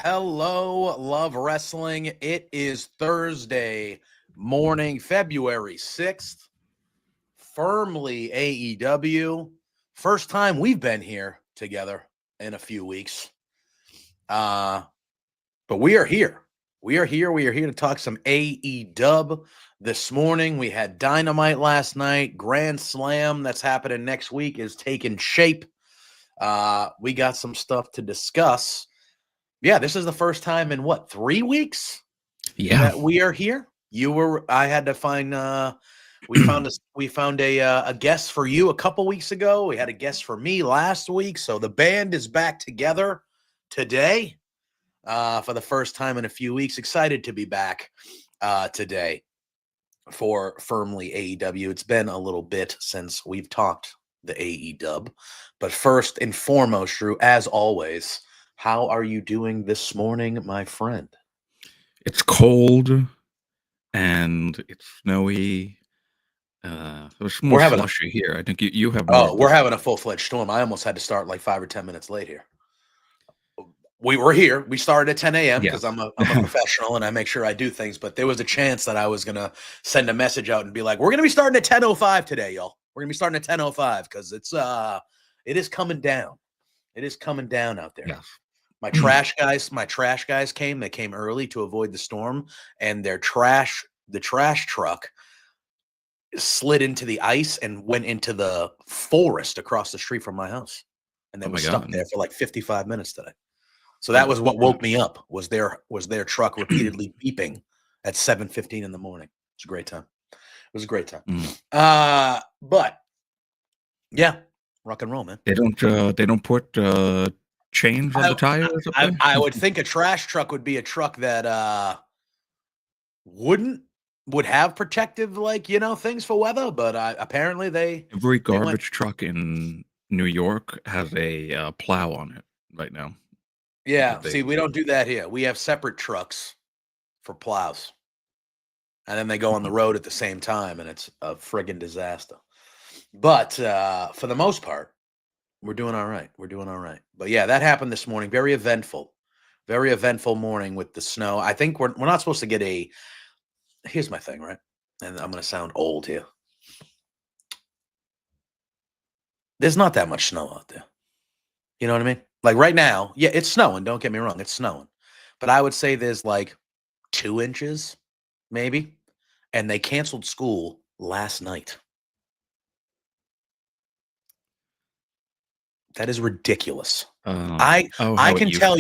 Hello, Love Wrestling. It is Thursday morning, February 6th. Firmly AEW. First time we've been here together in a few weeks. But we are here. We are here to talk some AEW this morning. We had Dynamite last night. Grand Slam that's happening next week is taking shape. We got some stuff to discuss. Yeah, this is the first time in 3 weeks? Yeah, that we are here. I had to find we found a guest for you a couple weeks ago. We had a guest for me last week. So the band is back together today for the first time in a few weeks. Excited to be back today for Firmly AEW. It's been a little bit since we've talked the AEW. But first and foremost, Drew, as always, how are you doing this morning, my friend? it's cold and it's snowy. There's more slushy here. I think you have more. Oh, we're having a full-fledged storm. I almost had to start like 5 or 10 minutes late here. We were here. We started at 10 a.m. because I'm a professional and I make sure I do things. But there was a chance that I was going to send a message out and be like, we're going to be starting at 10:05 today, y'all. We're going to be starting at 10:05 because it is coming down. It is coming down out there. Yes. My trash guys came. They came early to avoid the storm, and the trash truck slid into the ice and went into the forest across the street from my house. And they were stuck there for like 55 minutes today. So that was what woke me up, was their truck repeatedly beeping at 7:15 in the morning. It's a great time. It was a great time. But yeah, rock and roll, man. They don't put chains on the tires. I would think a trash truck would be a truck that would have protective, things for weather, but apparently every garbage truck in New York has a plow on it right now. Yeah, see, we don't do that here. We have separate trucks for plows, and then they go on the road at the same time, and it's a friggin' disaster. But for the most part, we're doing all right. But yeah, that happened this morning. Very eventful morning with the snow. I think we're not supposed to get a. Here's my thing, right? And I'm going to sound old here. There's not that much snow out there. You know what I mean? Like right now, yeah, it's snowing. Don't get me wrong, it's snowing. But I would say there's like 2 inches, maybe. And they canceled school last night. That is ridiculous. I can tell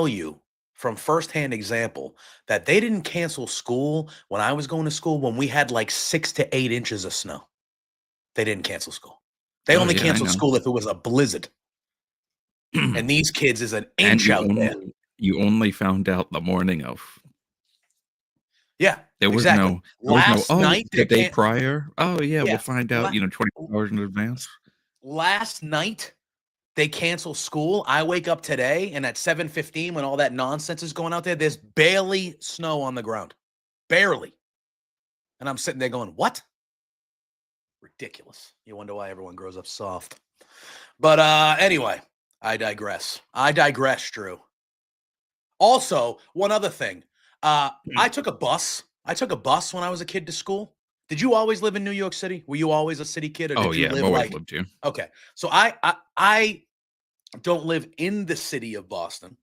you from firsthand example that they didn't cancel school when I was going to school when we had like 6 to 8 inches of snow. They didn't cancel school. They only canceled school if it was a blizzard. And these kids is an inch out there. You only found out the morning of. Yeah, there was exactly. Last night, the day prior. Oh yeah, we'll find out. 24 hours in advance. Last night, they cancel school. I wake up today, and at 7:15, when all that nonsense is going out there, there's barely snow on the ground, barely. And I'm sitting there going, "What? Ridiculous." You wonder why everyone grows up soft. But anyway. I digress, Drew. Also, one other thing. I took a bus. When I was a kid to school. Did you always live in New York City? Were you always a city kid? Or did you live I've always lived here. Okay. So I don't live in the city of Boston.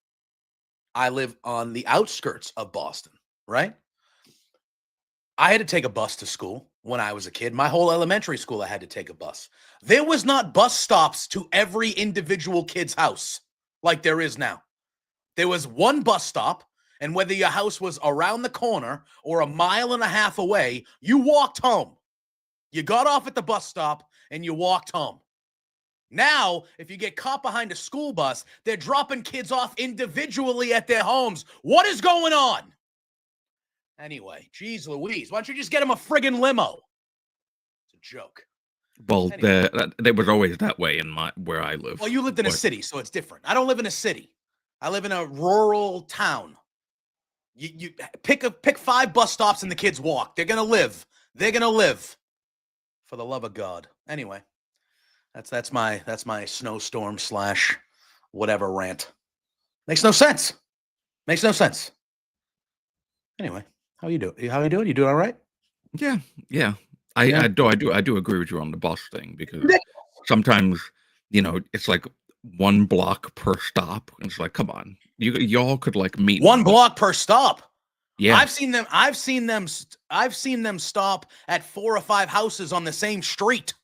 I live on the outskirts of Boston, right? I had to take a bus to school when I was a kid. My whole elementary school, I had to take a bus. There was not bus stops to every individual kid's house like there is now. There was one bus stop, and whether your house was around the corner or a mile and a half away, you walked home. You got off at the bus stop and you walked home. Now, if you get caught behind a school bus, they're dropping kids off individually at their homes. What is going on? Anyway, geez Louise, why don't you just get him a friggin' limo? It's a joke. Well, anyway. They was always that way in where I live. Well, you lived in a city, so it's different. I don't live in a city. I live in a rural town. You pick 5 bus stops and the kids walk. They're gonna live. They're gonna live. For the love of God. Anyway, that's my snowstorm / whatever rant. Makes no sense. Makes no sense. Anyway, how you doing? How you doing? You doing all right? Yeah. I do agree with you on the bus thing, because sometimes, it's like 1 block per stop. It's like, come on, y'all could like meet 1 block per stop. Yeah, I've seen them stop at 4 or 5 houses on the same street,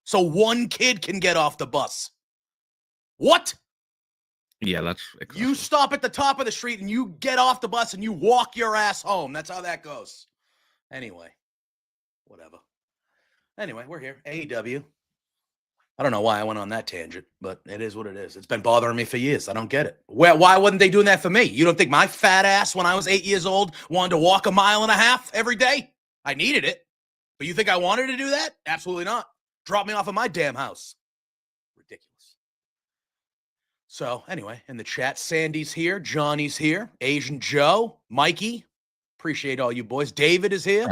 so 1 kid can get off the bus. What? Yeah, that's excessive. You stop at the top of the street and you get off the bus and you walk your ass home. That's how that goes. Anyway, whatever. Anyway, we're here. AEW. I don't know why I went on that tangent, but it is what it is. It's been bothering me for years. I don't get it. Why wasn't they doing that for me? You don't think my fat ass, when I was 8 years old, wanted to walk 1.5 miles every day? I needed it. But you think I wanted to do that? Absolutely not. Drop me off at my damn house. Ridiculous. So anyway, in the chat, Sandy's here. Johnny's here. Asian Joe. Mikey. Appreciate all you boys. David is here.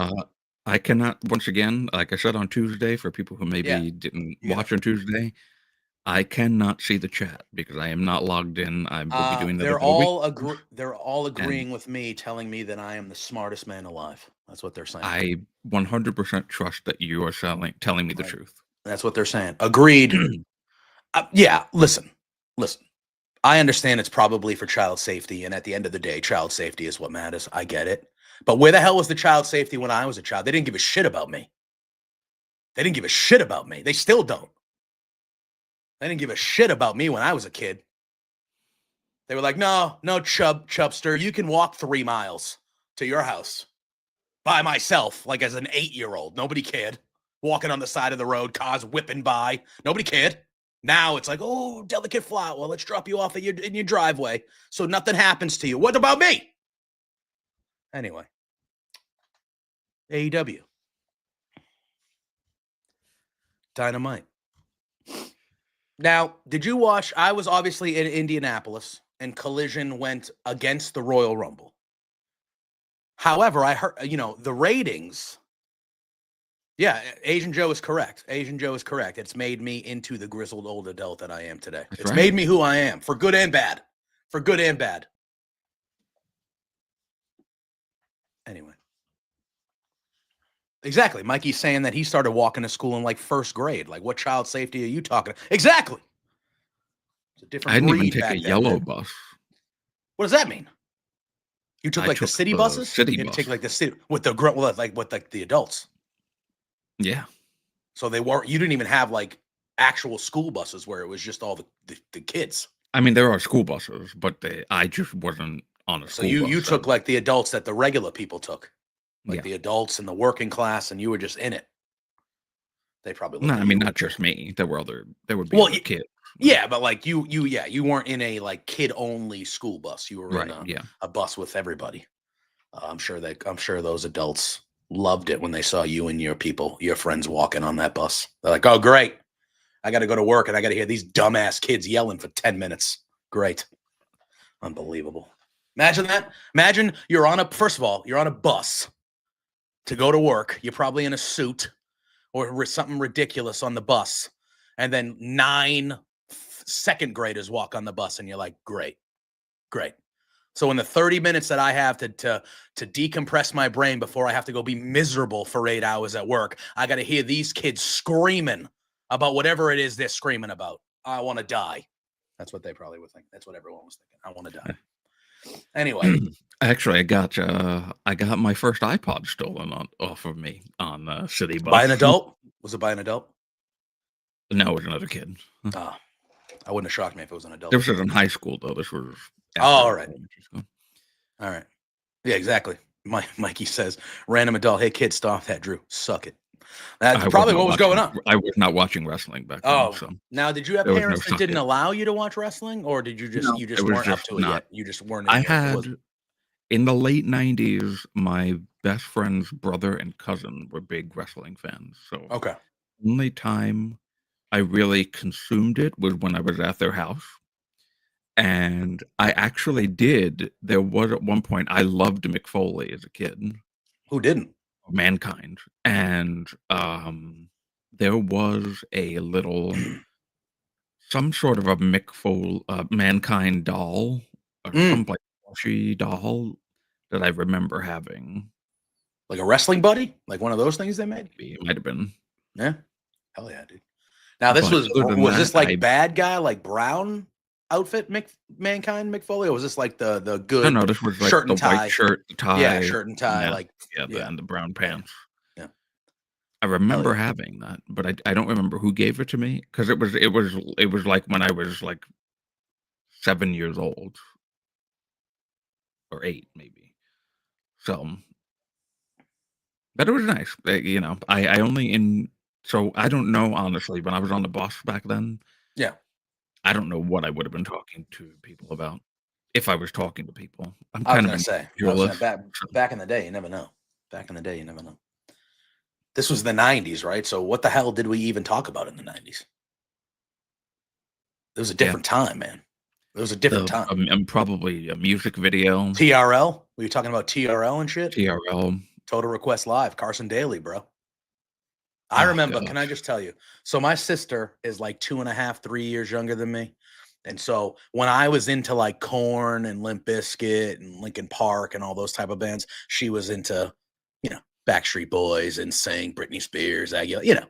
I cannot, once again, like I said on Tuesday, for people who maybe didn't watch on Tuesday, I cannot see the chat because I am not logged in. I will be doing that. They're all agreeing with me, telling me that I am the smartest man alive. That's what they're saying. I 100% trust that you are telling me the truth. That's what they're saying. Agreed. Yeah, listen. I understand it's probably for child safety, and at the end of the day, child safety is what matters. I get it. But where the hell was the child safety when I was a child? They didn't give a shit about me. They still don't. They didn't give a shit about me when I was a kid. They were like, no, Chubster, you can walk 3 miles to your house by myself, like as an 8-year-old. Nobody cared. Walking on the side of the road, cars whipping by. Nobody cared. Now it's like, oh, delicate flower. Well, let's drop you off in your driveway so nothing happens to you. What about me? Anyway, AEW. Dynamite. Now, did you watch? I was obviously in Indianapolis, and Collision went against the Royal Rumble. However, I heard, the ratings. Yeah, Asian Joe is correct. It's made me into the grizzled old adult that I am today. It's made me who I am, for good and bad. Anyway. Exactly. Mikey's saying that he started walking to school in like 1st grade. Like, what child safety are you talking about? Exactly. It's a different breed. I didn't even take a yellow bus. What does that mean? You took the city buses? City you bus. Take like the city with the the adults. Yeah. So you didn't even have like actual school buses where it was just all the kids. I mean, there are school buses, but I just wasn't on a school bus. So you took like the adults that the regular people took. Like Yeah. the adults and the working class, and you were just in it. They probably. No, I mean, not just me. There would be other kids. Yeah, but like you weren't in a like kid only school bus. You were in a bus with everybody. I'm sure those adults loved it when they saw you and your friends walking on that bus. They're like, oh, great. I got to go to work and I got to hear these dumbass kids yelling for 10 minutes. Great. Unbelievable. Imagine that. Imagine you're on a bus to go to work. You're probably in a suit or something ridiculous on the bus. And then 9 second graders walk on the bus and you're like, great. So in the 30 minutes that I have to decompress my brain before I have to go be miserable for 8 hours at work, I got to hear these kids screaming about whatever it is they're screaming about. I want to die. That's what they probably would think. That's what everyone was thinking. I want to die. Anyway, Actually, I got my first iPod stolen off of me on City Bus. by an adult? Was it by an adult? No, it was another kid. I wouldn't have shocked me if it was an adult. This was in high school, though. This was all right. All right. Yeah, exactly. Mikey says, random adult, hey, kid, stop that, Drew. Suck it. That's probably what was going on. I was not watching wrestling back then. So. Now, did you have parents that didn't allow you to watch wrestling, or did you just weren't up to it yet? You just weren't. In the late 90s, my best friend's brother and cousin were big wrestling fans. So okay. The only time I really consumed it was when I was at their house. And I actually did. There was at one point I loved Mick Foley as a kid. Who didn't? Mankind. And there was a little some sort of a Mick Foley Mankind doll or some like plushy doll that I remember having. Like a wrestling buddy? Like one of those things they made? It might have been. Yeah. Hell yeah, dude. Now this was this like bad guy, like brown outfit Mankind Mick Foley, or was this like the good no, this was like shirt and the tie? White shirt, tie. Yeah, shirt and tie, and the brown pants. Yeah. I remember having that, but I don't remember who gave it to me because it was like when I was like 7 years old. Or 8 maybe. So but it was nice. I only so I don't know honestly when I was on the bus back then. Yeah. I don't know what I would have been talking to people about if I was talking to people. I was going to say back in the day, you never know. Back in the day, you never know. This was the 90s, right? So what the hell did we even talk about in the 90s? It was a different time, man. It was a different time. Probably a music video. TRL? Were you talking about TRL and shit? TRL. Total Request Live. Carson Daly, bro. I remember. Gosh. Can I just tell you? So my sister is like 2.5, 3 years younger than me. And so when I was into like Korn and Limp Bizkit and Linkin Park and all those type of bands, she was into, Backstreet Boys and NSYNC, Britney Spears, Aguilera,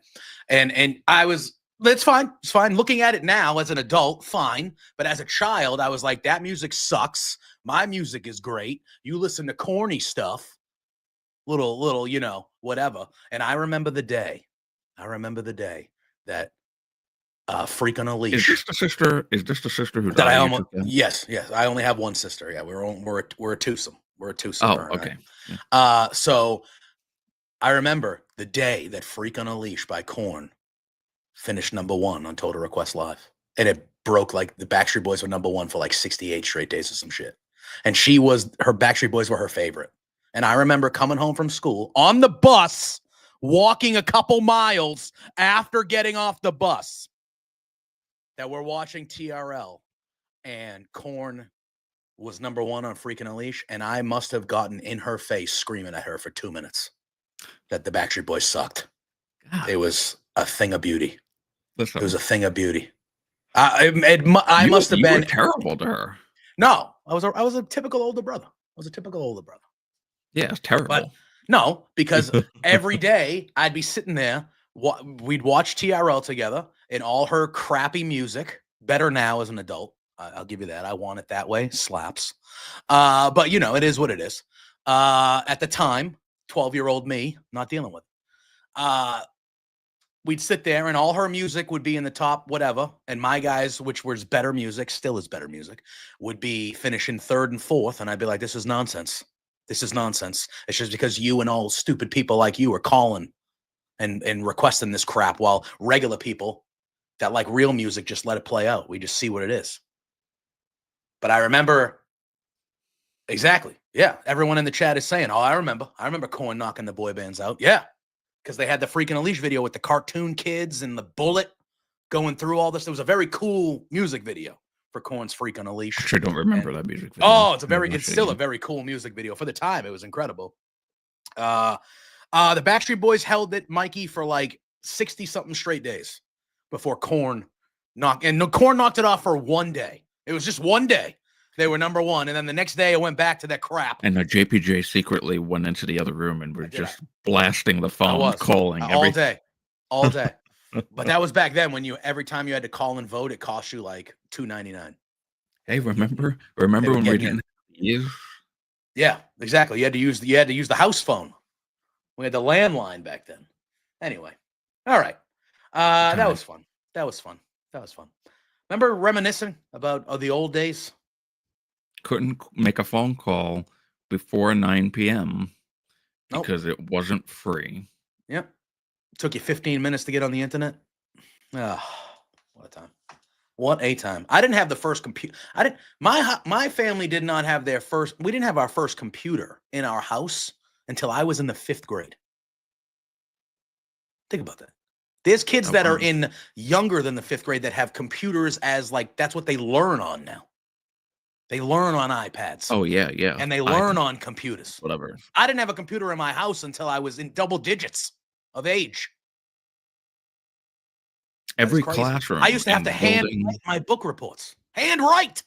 and I was, that's fine. It's fine. Looking at it now as an adult, fine. But as a child, I was like, that music sucks. My music is great. You listen to corny stuff, little, whatever. And I remember the day that Freak on a Leash. Is this the sister who that I almost? Yes. I only have one sister. Yeah, we're a twosome. We're a twosome. Oh, okay. Right? Yeah. So I remember the day that Freak on a Leash by Korn finished #1 on Total Request Live. And it broke, like, the Backstreet Boys were #1 for like 68 straight days or some shit. And her Backstreet Boys were her favorite. And I remember coming home from school on the bus, walking a couple miles after getting off the bus, that we're watching TRL, and Korn was #1 on Freakin' a Leash, and I must have gotten in her face screaming at her for 2 minutes that the Backstreet Boys sucked. God. It was a thing of beauty. Listen, it was a thing of beauty. I must have been terrible to her. No, I was a typical older brother. Yeah, it's terrible. But no, because every day I'd be sitting there. We'd watch TRL together and all her crappy music. Better now as an adult. I'll give you that. I want it that way. Slaps. But it is what it is. At the time, 12-year-old me, not dealing with it. We'd sit there and all her music would be in the top whatever. And my guys, which was better music, still is better music, would be finishing 3rd and 4th. And I'd be like, this is nonsense. This is nonsense. It's just because you and all stupid people like you are calling and requesting this crap, while regular people that like real music just let it play out. We just see what it is. But I remember exactly. Yeah. Everyone in the chat is saying, I remember Korn knocking the boy bands out. Yeah. Because they had the Freakin' a Leash video with the cartoon kids and the bullet going through all this. It was a very cool music video for Korn's Freakin' a Leash. Actually, I don't remember that music video. It's still a very cool music video. For the time, it was incredible. The Backstreet Boys held it, Mikey, for like 60-something straight days before Korn knocked it off for one day. It was just one day. They were #1, and then the next day it went back to that crap. And JPJ secretly went into the other room and were just blasting the phone, calling all day. But that was back then when every time you had to call and vote, it cost you like $2.99. Hey, remember when we didn't have Yes. Yeah, exactly. You had to use the house phone. We had the landline back then. Anyway, all right. That was fun. That was fun. That was fun. Remember reminiscing about the old days? Couldn't make a phone call before 9 p.m. Nope. because it wasn't free. Yep. Took you 15 minutes to get on the internet. Oh, what a time. What a time. I didn't have the first computer. My family did not have we didn't have our first computer in our house until I was in the 5th grade. Think about that. There's kids that are in younger than the 5th grade that have computers as like, that's what they learn on now. They learn on iPads. Oh, yeah, yeah. And they learn on computers. Whatever. I didn't have a computer in my house until I was in double digits of age. Every classroom. I used to have to hand write my book reports. Handwrite.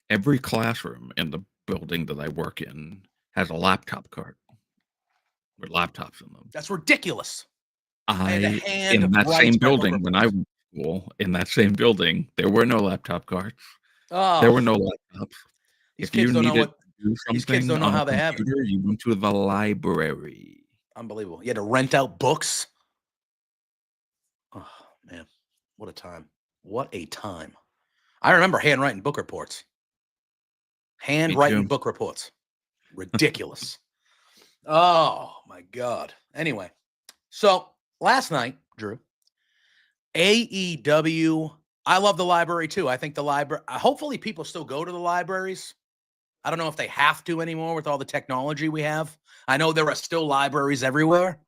Every classroom in the building that I work in has a laptop cart with laptops in them. That's ridiculous. In that same building, when I was in school, in that same building, there were no laptop carts. Oh. There were no laptops. If you needed to do something, these kids don't know how they have it. You went to the library. Unbelievable. You had to rent out books. Oh, man. What a time. What a time. I remember handwriting book reports. Handwriting book reports. Ridiculous. Oh, my God. Anyway, so last night, Drew, AEW, I love the library too. I think the library, hopefully people still go to the libraries. I don't know if they have to anymore with all the technology we have. I know there are still libraries everywhere.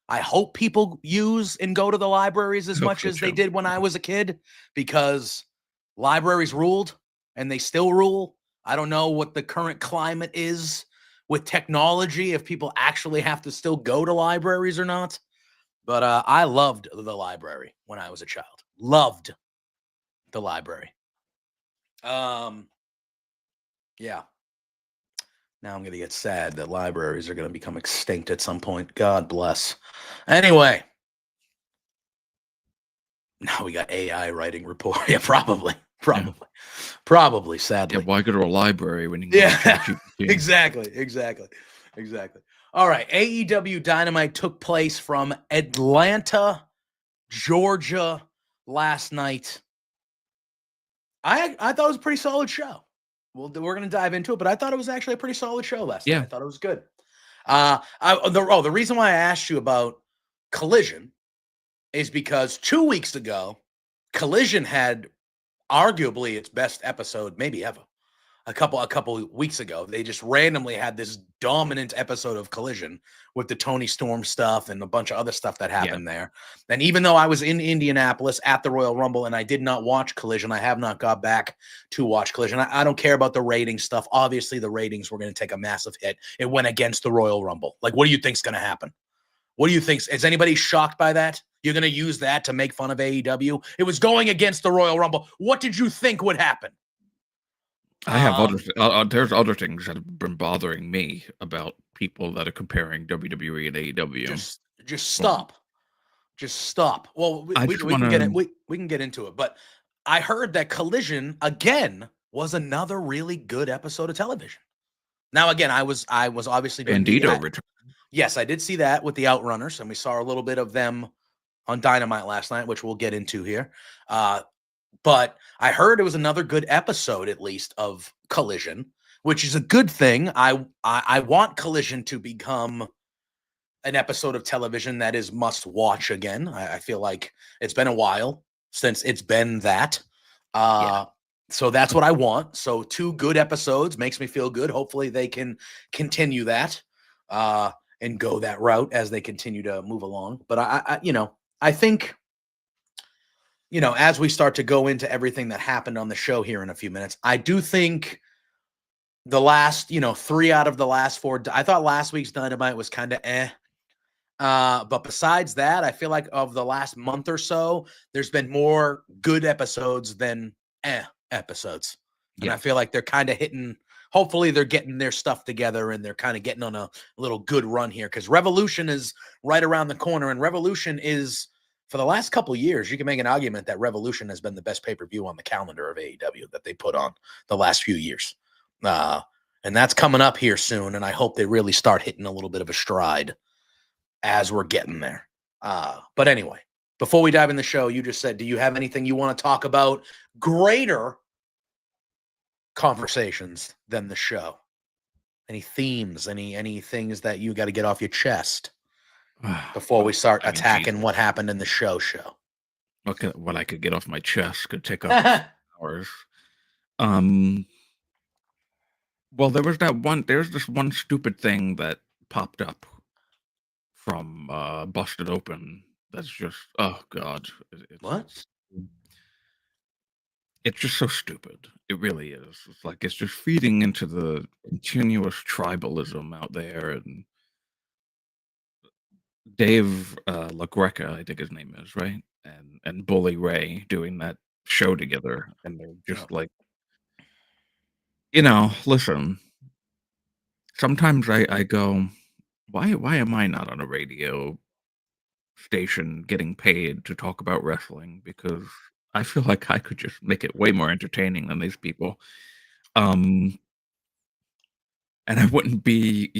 I hope people use and go to the libraries as much as they did when I was a kid, because libraries ruled and they still rule. I don't know what the current climate is with technology, if people actually have to still go to libraries or not. But I loved the library when I was a child. Loved the library. Yeah. Now I'm going to get sad that libraries are going to become extinct at some point. God bless. Anyway. Now we got AI writing report. Yeah, probably. Probably, sadly. Yeah, why go to a library when you can go to Exactly. All right. AEW Dynamite took place from Atlanta, Georgia last night. I thought it was a pretty solid show. Well, we're going to dive into it, but I thought it was actually a pretty solid show last night. I thought it was good. The reason why I asked you about Collision is because 2 weeks ago, Collision had arguably its best episode maybe ever. A couple weeks ago, they just randomly had this dominant episode of Collision with the Toni Storm stuff and a bunch of other stuff that happened there. And even though I was in Indianapolis at the Royal Rumble and I did not watch Collision, I have not got back to watch Collision. I don't care about the rating stuff. Obviously, the ratings were going to take a massive hit. It went against the Royal Rumble. Like, what do you think's going to happen? What do you think? Is anybody shocked by that? You're going to use that to make fun of AEW? It was going against the Royal Rumble. What did you think would happen? I have there's other things that have been bothering me about people that are comparing WWE and AEW. Just stop. Just stop. Well, we can get into it, but I heard that Collision again was another really good episode of television. Now, again, I was obviously Bandito return. Yes, I did see that with the Outrunners, and we saw a little bit of them on Dynamite last night, which we'll get into here. But I heard it was another good episode, at least, of Collision, which is a good thing. I want Collision to become an episode of television that is must watch again. I feel like it's been a while since it's been that. So that's what I want. So 2 good episodes makes me feel good. Hopefully they can continue that and go that route as they continue to move along. But I think, as we start to go into everything that happened on the show here in a few minutes, I do think the last, 3 out of the last 4, I thought last week's Dynamite was kind of but besides that, I feel like of the last month or so, there's been more good episodes than episodes. And I feel like they're kind of hopefully they're getting their stuff together and they're kind of getting on a little good run here, because Revolution is right around the corner, and Revolution is, for the last couple of years, you can make an argument that Revolution has been the best pay-per-view on the calendar of AEW that they put on the last few years. And that's coming up here soon. And I hope they really start hitting a little bit of a stride as we're getting there. But anyway, before we dive in the show, you just said, do you have anything you want to talk about? Greater conversations than the show? Any themes, any things that you got to get off your chest before we start attacking what happened in the show? What I could get off my chest could take up hours. Well, there's this one stupid thing that popped up from Busted Open. That's just, oh God. What? It's just so stupid. It really is. It's like it's just feeding into the continuous tribalism out there. And Dave LaGreca, I think his name is, right? And Bully Ray doing that show together. And they're just like, listen, sometimes I go, why am I not on a radio station getting paid to talk about wrestling? Because I feel like I could just make it way more entertaining than these people. And I wouldn't be,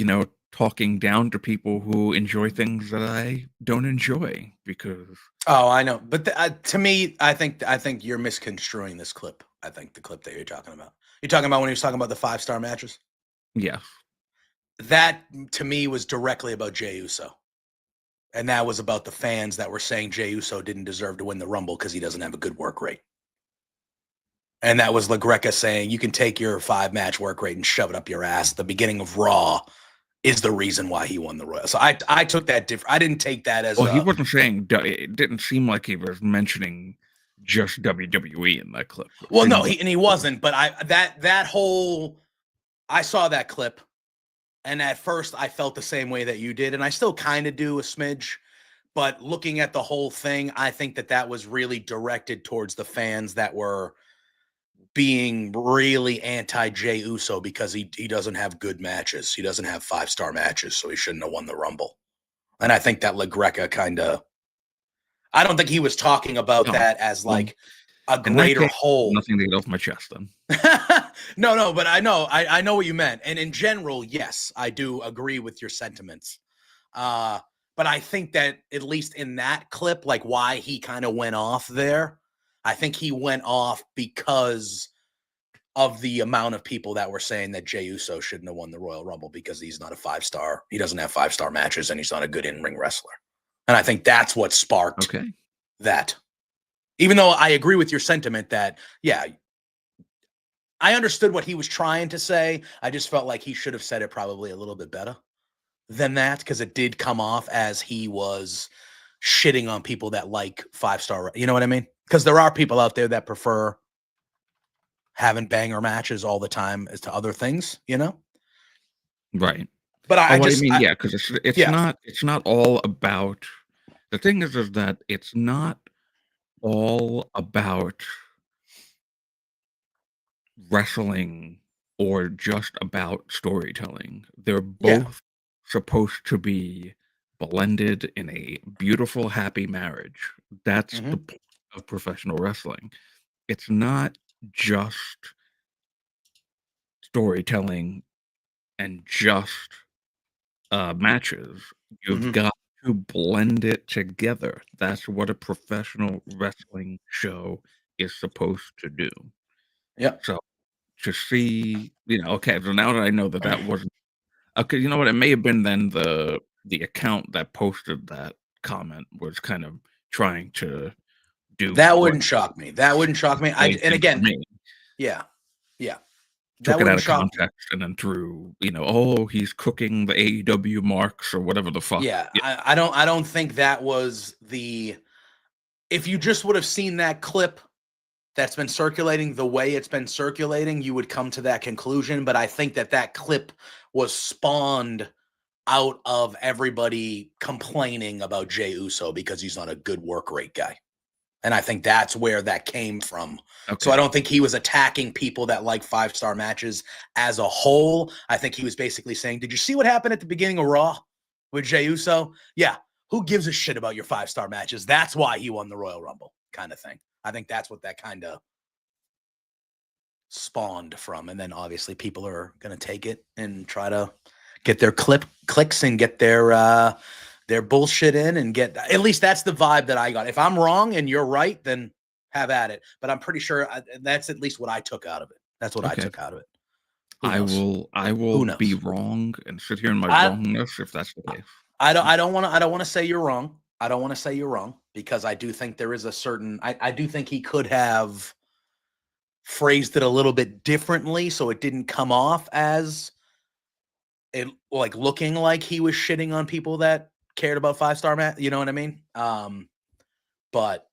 talking down to people who enjoy things that I don't enjoy because. Oh, I know. But to me, I think you're misconstruing this clip. I think the clip that you're talking about. You're talking about when he was talking about the 5-star matches? Yes. That, to me, was directly about Jey Uso. And that was about the fans that were saying Jey Uso didn't deserve to win the Rumble because he doesn't have a good work rate. And that was LaGreca saying, you can take your 5-match work rate and shove it up your ass. The beginning of Raw is the reason why he won the Royal. So I took that different. I didn't take that as he wasn't saying, it didn't seem like he was mentioning just WWE in that clip. Well, no, he wasn't. But I saw that clip. And at first I felt the same way that you did. And I still kind of do a smidge. But looking at the whole thing, I think that was really directed towards the fans that were being really anti-Jey Uso because he doesn't have good matches. He doesn't have 5-star matches, so he shouldn't have won the Rumble. And I think that LaGreca I don't think he was talking about that as like a greater whole. Nothing to get off my chest then. No, but I know what you meant. And in general, yes, I do agree with your sentiments. But I think that at least in that clip, like why he kind of went off there, I think he went off because of the amount of people that were saying that Jey Uso shouldn't have won the Royal Rumble because he's not a 5-star. He doesn't have 5-star matches and he's not a good in-ring wrestler. And I think that's what sparked that. Even though I agree with your sentiment that, yeah, I understood what he was trying to say. I just felt like he should have said it probably a little bit better than that because it did come off as he was shitting on people that like 5-star. You know what I mean? Because there are people out there that prefer having banger matches all the time as to other things, Right. But because it's not all about. The thing is that it's not all about wrestling or just about storytelling. They're both supposed to be blended in a beautiful, happy marriage. That's the point of professional wrestling. It's not just storytelling and just matches. You've got to blend it together. That's what a professional wrestling show is supposed to do. Yeah. So to see, so now that I know that wasn't okay, you know what? It may have been then the account that posted that comment was kind of trying to do that. Wouldn't shock me. That wouldn't shock me. Yeah. Took it out of context and then threw, he's cooking the AEW marks or whatever the fuck. Yeah. I don't think that was if you just would have seen that clip that's been circulating the way it's been circulating, you would come to that conclusion. But I think that clip was spawned out of everybody complaining about Jey Uso because he's not a good work rate guy. And I think that's where that came from. Okay. So I don't think he was attacking people that like 5-star matches as a whole. I think he was basically saying, did you see what happened at the beginning of Raw with Jey Uso? Yeah. Who gives a shit about your 5-star matches? That's why he won the Royal Rumble kind of thing. I think that's what that kind of spawned from. And then obviously people are going to take it and try to get their clicks and get their bullshit in and get, at least that's the vibe that I got. If I'm wrong and you're right, then have at it. But I'm pretty sure that's at least what I took out of it. That's what I took out of it. I will be wrong and sit here in my wrongness if that's the case. I don't want to say you're wrong. I don't want to say you're wrong because I do think there is a certain, I do think he could have phrased it a little bit differently so it didn't come off as it like looking like he was shitting on people that cared about 5-star match. You know what I mean? But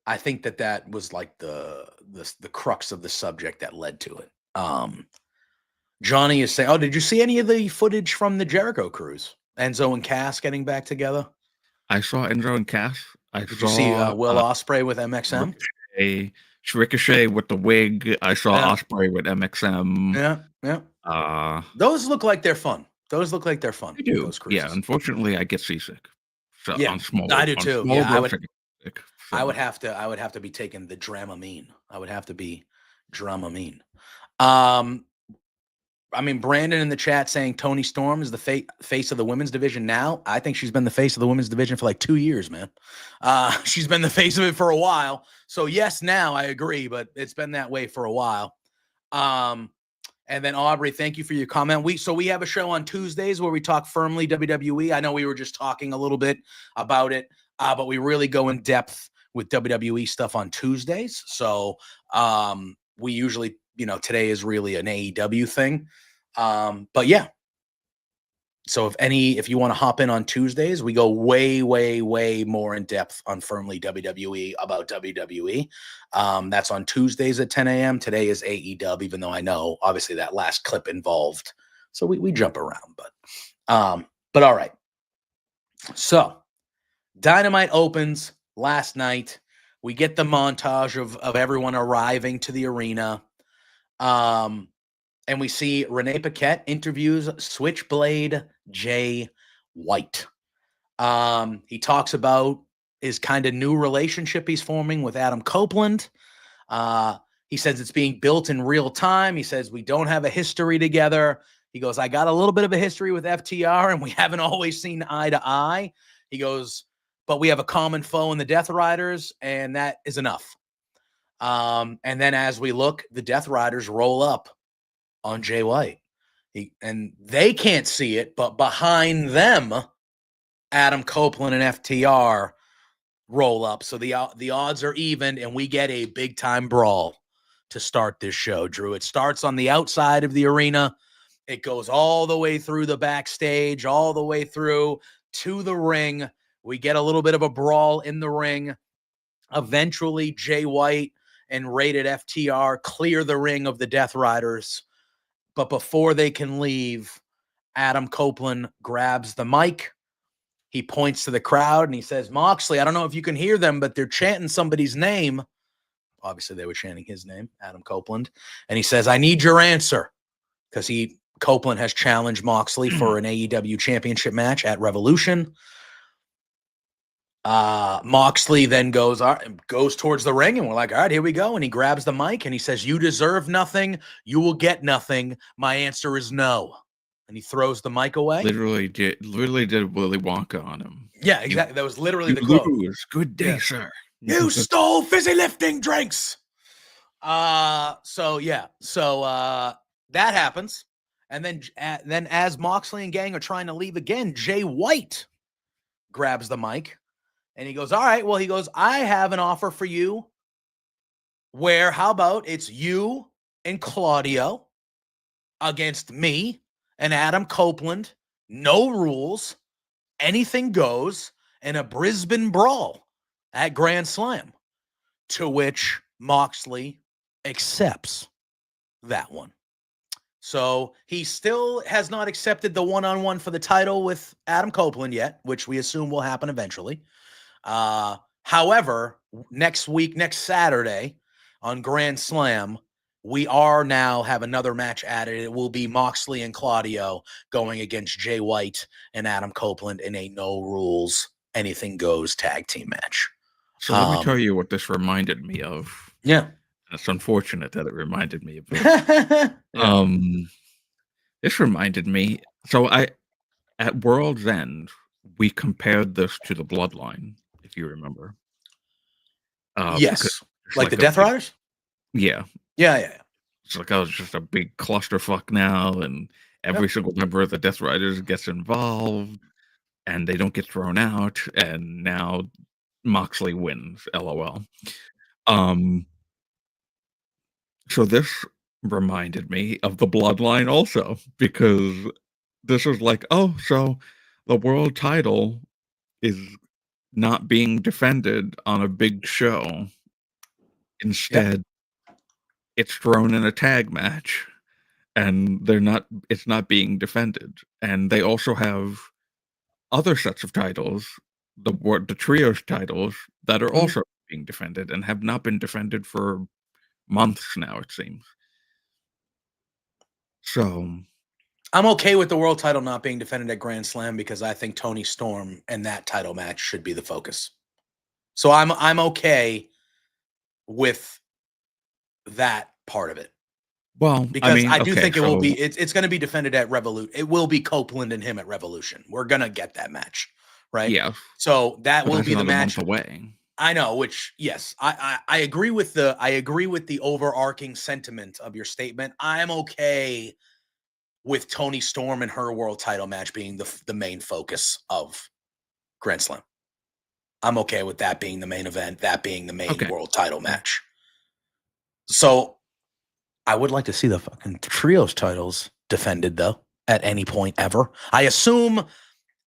I think that was like the crux of the subject that led to it. Johnny is saying, oh, did you see any of the footage from the Jericho cruise? Enzo and Cass getting back together? I saw Enzo and Cass. Did you see Will Ospreay with MXM? Ricochet with the wig. I saw Ospreay with MXM. Yeah. Those look like they're fun. They do. Those cruises. Yeah, unfortunately, I get seasick. So yeah, on small, I do too. Yeah, I would have to be taking the Dramamine. I would have to be Dramamine. I mean, Brandon in the chat saying Toni Storm is the face of the women's division now. I think she's been the face of the women's division for like 2 years, man. She's been the face of it for a while. So yes, now I agree, but it's been that way for a while. And then Aubrey, thank you for your comment. We have a show on Tuesdays where we talk Firmly WWE. I know we were just talking a little bit about it, but we really go in depth with WWE stuff on Tuesdays. So we usually, today is really an AEW thing. But yeah. So if you want to hop in on Tuesdays, we go way, way, way more in depth on Firmly WWE about WWE. That's on Tuesdays at 10 a.m. Today is AEW, even though I know obviously that last clip involved. So we jump around, but all right. So Dynamite opens last night. We get the montage of everyone arriving to the arena. And we see Renee Paquette interviews Switchblade Jay White. He talks about his kind of new relationship he's forming with Adam Copeland. He says it's being built in real time. He says we don't have a history together. He goes, I got a little bit of a history with FTR, and we haven't always seen eye to eye. He goes, but we have a common foe in the Death Riders, and that is enough. And then as we look, the Death Riders roll up on Jay White. And they can't see it, but behind them, Adam Copeland and FTR roll up. So the odds are even, and we get a big-time brawl to start this show, Drew. It starts on the outside of the arena. It goes all the way through the backstage, all the way through to the ring. We get a little bit of a brawl in the ring. Eventually, Jay White and Rated FTR clear the ring of the Death Riders. But before they can leave, Adam Copeland grabs the mic. He points to the crowd and he says, Moxley, I don't know if you can hear them, but they're chanting somebody's name. Obviously, they were chanting his name, Adam Copeland. And he says, I need your answer. Because Copeland has challenged Moxley for an AEW championship match at Revolution. Moxley then goes towards the ring, and we're like, all right, here we go. And he grabs the mic and he says, you deserve nothing. You will get nothing. My answer is no. And he throws the mic away. Literally did Willy Wonka on him. Yeah, exactly. That was literally the quote. Good day, sir. You stole fizzy lifting drinks. So that happens. And then as Moxley and gang are trying to leave again, Jay White grabs the mic. And he goes, all right, well, he goes, I have an offer for you where, how about it's you and Claudio against me and Adam Copeland, no rules, anything goes, in a Brisbane brawl at Grand Slam, to which Moxley accepts that one. So he still has not accepted the one-on-one for the title with Adam Copeland yet, which we assume will happen eventually. However, next Saturday on Grand Slam, we have another match added. It will be Moxley and Claudio going against Jay White and Adam Copeland in a no rules, anything goes tag team match. So let me tell you what this reminded me of. Yeah. It's unfortunate that it reminded me of it. Yeah. This reminded me. So at World's End, we compared this to the Bloodline, if you remember. Because Yes. it's Like the like a Death big, Riders? yeah. Yeah. It's like, oh, it's just a big clusterfuck now, and every single member of the Death Riders gets involved, and they don't get thrown out, and now Moxley wins. LOL. So this reminded me of the Bloodline also, because this is like, oh, so the world title is not being defended on a big show. Instead, it's thrown in a tag match, and it's not being defended. And they also have other sets of titles, the trios titles, that are also being defended and have not been defended for months now, it seems. So I'm okay with the world title not being defended at Grand Slam because I think Toni Storm and that title match should be the focus. So I'm okay with that part of it. well, Because I do okay, think it will so be it's going to be defended at Revolution. It will be Copeland and him at Revolution. We're going to get that match, right? yeah, So that but will that's be the another match. month away. I know, which yes, I agree with the overarching sentiment of your statement. I'm okay with Toni Storm and her world title match being the main focus of Grand Slam. I'm okay with that being the main event, that being the main world title match. So I would like to see the fucking trios titles defended though at any point ever. I assume,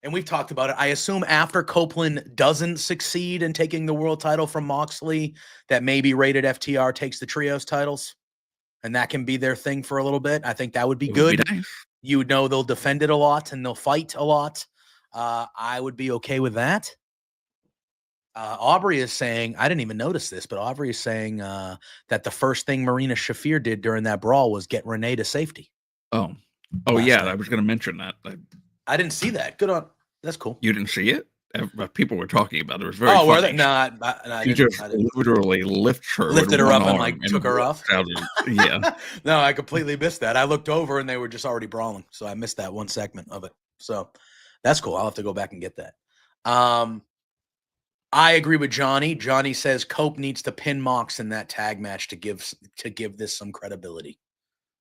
and we've talked about it, I assume after Copeland doesn't succeed in taking the world title from Moxley, that maybe Rated FTR takes the trios titles, and that can be their thing for a little bit. I think that would be good. Nice. You would know they'll defend it a lot and they'll fight a lot. I would be okay with that. Aubrey is saying, I didn't even notice this, but Aubrey is saying that the first thing Marina Shafir did during that brawl was get Renee to safety. Oh, yeah, night. I was going to mention that. I didn't see that. Good on. That's cool. You didn't see it? People were talking about it. It was very funny. Were they? No, he just literally lifted her up and like took her off. Yeah. No, I completely missed that. I looked over and they were just already brawling, so I missed that one segment of it. So that's cool. I'll have to go back and get that. I agree with Johnny. Johnny says Cope needs to pin Mox in that tag match to give this some credibility.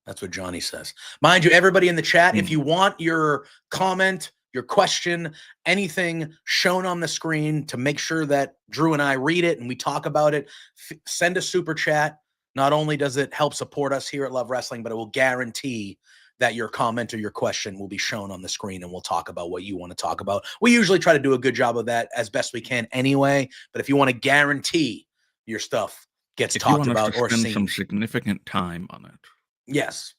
That's what Johnny says. Mind you, everybody in the chat, if you want your comment, your question, anything shown on the screen to make sure that Drew and I read it and we talk about it, send a super chat. Not only does it help support us here at Love Wrestling, but it will guarantee that your comment or your question will be shown on the screen and we'll talk about what you want to talk about. We usually try to do a good job of that as best we can anyway, but if you want to guarantee your stuff gets talked about or seen, some significant time on it. Yes.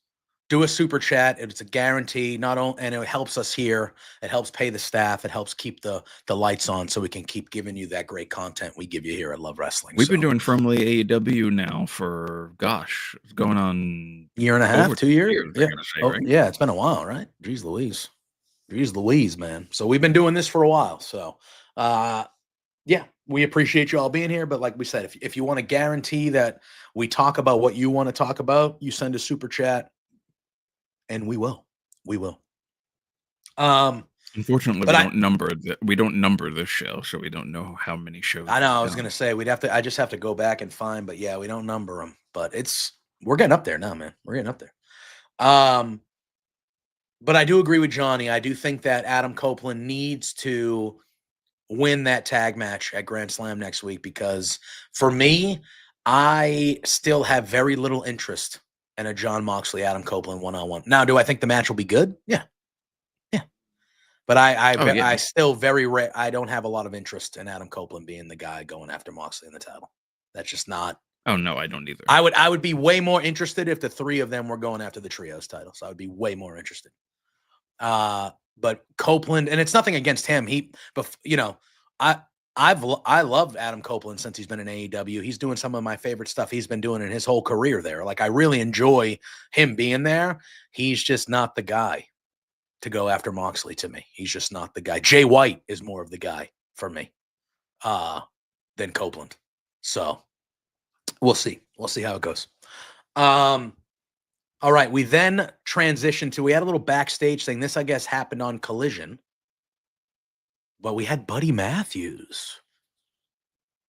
Do a super chat. It's a guarantee. And it helps us here. It helps pay the staff. It helps keep the lights on so we can keep giving you that great content we give you here at Love Wrestling. We've been doing Firmly AEW now for it's going on year and a half, 2 years. Yeah. Right? Yeah, it's been a while, right? Jeez Louise, man. So we've been doing this for a while. So yeah, we appreciate you all being here. But like we said, if you want to guarantee that we talk about what you want to talk about, you send a super chat. And we will. Unfortunately, we don't number this show, so we don't know how many shows. I know. I was gonna say I just have to go back and find, but yeah, we don't number them. But we're getting up there now, man. We're getting up there. But I do agree with Johnny. I do think that Adam Copeland needs to win that tag match at Grand Slam next week because for me, I still have very little interest and a John Moxley, Adam Copeland one-on-one. Now, do I think the match will be good? Yeah. But I still I don't have a lot of interest in Adam Copeland being the guy going after Moxley in the title. That's just not. Oh no, I don't either. I would be way more interested if the three of them were going after the trios title. So I would be way more interested. But Copeland, and it's nothing against him. I love Adam Copeland since he's been in AEW. He's doing some of my favorite stuff he's been doing in his whole career there. Like I really enjoy him being there. He's just not the guy to go after Moxley to me. He's just not the guy. Jay White is more of the guy for me than Copeland. So We'll see. We'll see how it goes. All right. We then transitioned to, we had a little backstage thing. This, I guess, happened on Collision. But we had Buddy Matthews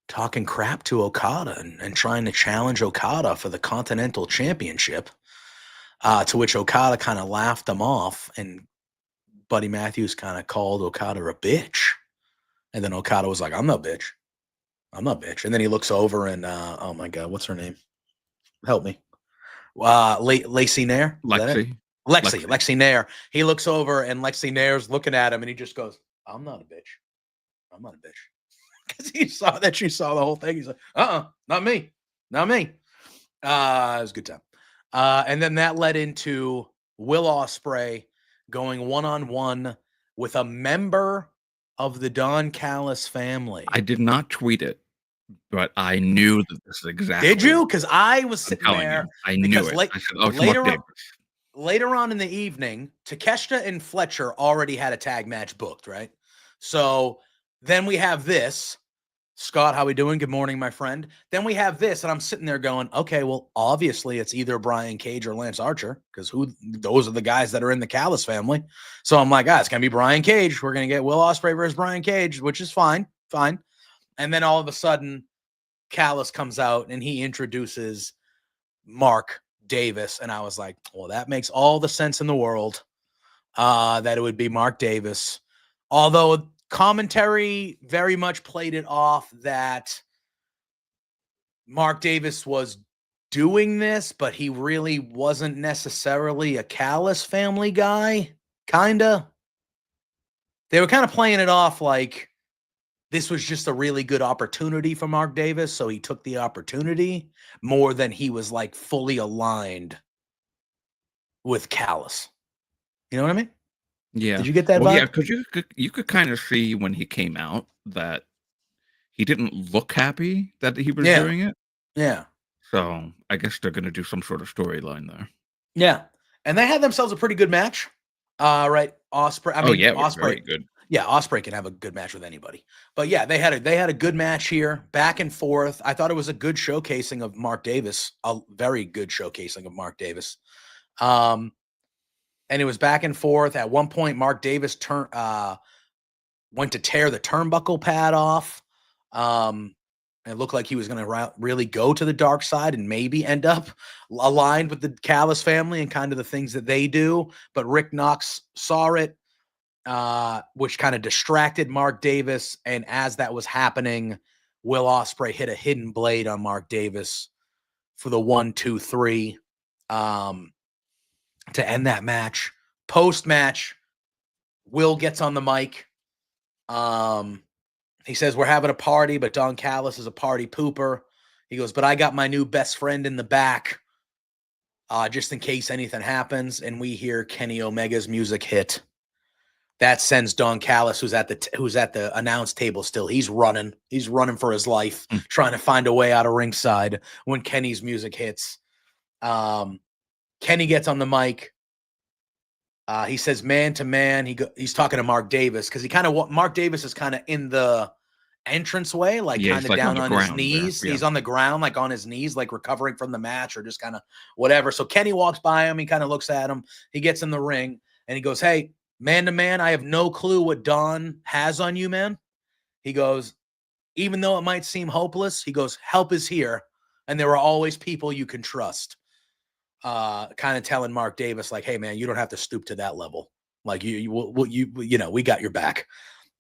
talking crap to Okada and trying to challenge Okada for the Continental Championship, to which Okada kind of laughed him off, and Buddy Matthews kind of called Okada a bitch. And then Okada was like, I'm not bitch. I'm not bitch. And then he looks over and, oh my God, what's her name? Help me. Lacey Nair? Lexi Nair. He looks over and Lexi Nair's looking at him and he just goes, I'm not a bitch. I'm not a bitch. Because he saw that she saw the whole thing. He's like, not me. Not me. It was a good time. And then that led into Will Ospreay going one-on-one with a member of the Don Callis family. I did not tweet it, but I knew that this is exactly. Did you? Because I was sitting there. I knew it. I said, later on in the evening, Takeshita and Fletcher already had a tag match booked, right? So then we have this. Scott, how we doing? Good morning, my friend. Then we have this, and I'm sitting there going, okay, well, obviously it's either Brian Cage or Lance Archer, because those are the guys that are in the Callis family. So I'm like, it's going to be Brian Cage. We're going to get Will Ospreay versus Brian Cage, which is fine. And then all of a sudden, Callis comes out, and he introduces Mark Davis, and I was like, well, that makes all the sense in the world, that it would be Mark Davis. Although commentary very much played it off that Mark Davis was doing this, but he really wasn't necessarily a Callis family guy. Kinda. They were kind of playing it off like this was just a really good opportunity for Mark Davis, so he took the opportunity more than he was like fully aligned with Callis. You know what I mean? Yeah. Did you get that vibe? Yeah, because you could kind of see when he came out that he didn't look happy that he was doing it. Yeah. So I guess they're going to do some sort of storyline there. Yeah. And they had themselves a pretty good match. Right. Ospreay. Ospreay. Very good. Yeah, Ospreay can have a good match with anybody. But yeah, they had a good match here, back and forth. I thought it was a good showcasing of Mark Davis, a very good showcasing of Mark Davis. And it was back and forth. At one point, Mark Davis went to tear the turnbuckle pad off. It looked like he was going to really go to the dark side and maybe end up aligned with the Callis family and kind of the things that they do. But Rick Knox saw it, which kind of distracted Mark Davis. And as that was happening, Will Ospreay hit a hidden blade on Mark Davis for the 1, 2, 3. To end that match. Post-match, Will gets on the mic. He says, we're having a party, but Don Callis is a party pooper. He goes, but I got my new best friend in the back, just in case anything happens. And we hear Kenny Omega's music hit. That sends Don Callis, who's at the announce table still. He's running for his life, trying to find a way out of ringside when Kenny's music hits. Kenny gets on the mic. He says, man to man. He's talking to Mark Davis because Mark Davis is kind of in the entranceway, like kind of down on his knees. Yeah. He's on the ground, like on his knees, like recovering from the match or just kind of whatever. So Kenny walks by him. He kind of looks at him. He gets in the ring and he goes, hey, man to man, I have no clue what Don has on you, man. He goes, even though it might seem hopeless, he goes, help is here. And there are always people you can trust. Kind of telling Mark Davis, like, hey, man, you don't have to stoop to that level. Like, we got your back.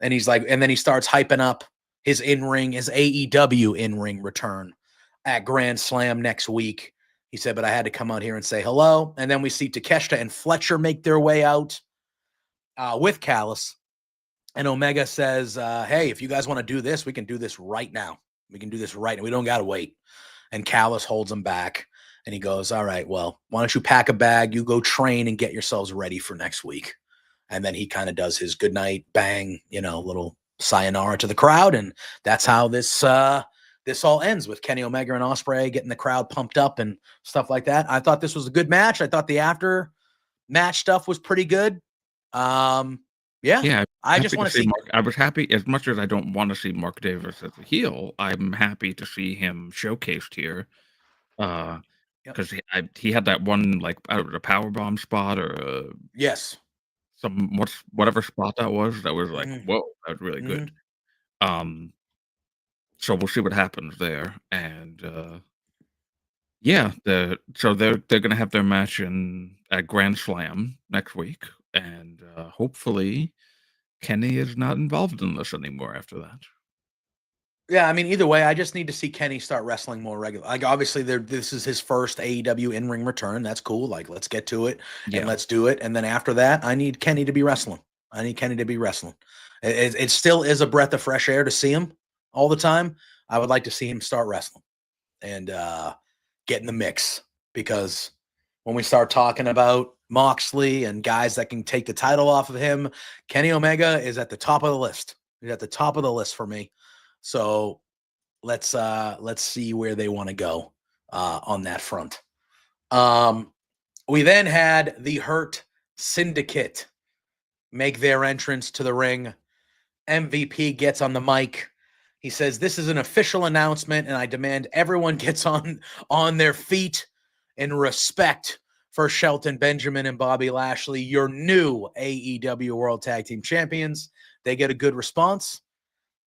And he's like, and then he starts hyping up his AEW in-ring return at Grand Slam next week. He said, but I had to come out here and say hello. And then we see Takeshita and Fletcher make their way out with Callis. And Omega says, hey, if you guys want to do this, we can do this right now. We can do this right now. We don't got to wait. And Callis holds him back. And he goes, all right, well, why don't you pack a bag? You go train and get yourselves ready for next week. And then he kind of does his good night, bang, little sayonara to the crowd. And that's how this all ends with Kenny Omega and Ospreay getting the crowd pumped up and stuff like that. I thought this was a good match. I thought the after match stuff was pretty good. Yeah. I just want to see. I was happy, as much as I don't want to see Mark Davis as a heel. I'm happy to see him showcased here, because he had that one, like, a power bomb spot or Yes. whatever spot that was. That was like, Mhm. whoa, that was really good. So we'll see what happens there, and yeah, so they're gonna have their match at Grand Slam next week, and hopefully Kenny is not involved in this anymore after that. Yeah, I mean, either way, I just need to see Kenny start wrestling more regular. Like, obviously, this is his first AEW in-ring return. That's cool. Like, let's get to it and let's do it. And then after that, I need Kenny to be wrestling. It still is a breath of fresh air to see him all the time. I would like to see him start wrestling and get in the mix, because when we start talking about Moxley and guys that can take the title off of him, Kenny Omega is at the top of the list. He's at the top of the list for me. So let's see where they want to go on that front. We then had the Hurt Syndicate make their entrance to the ring. MVP gets on the mic. He says, "This is an official announcement, and I demand everyone gets on their feet in respect for Shelton Benjamin and Bobby Lashley, your new AEW World Tag Team Champions." They get a good response.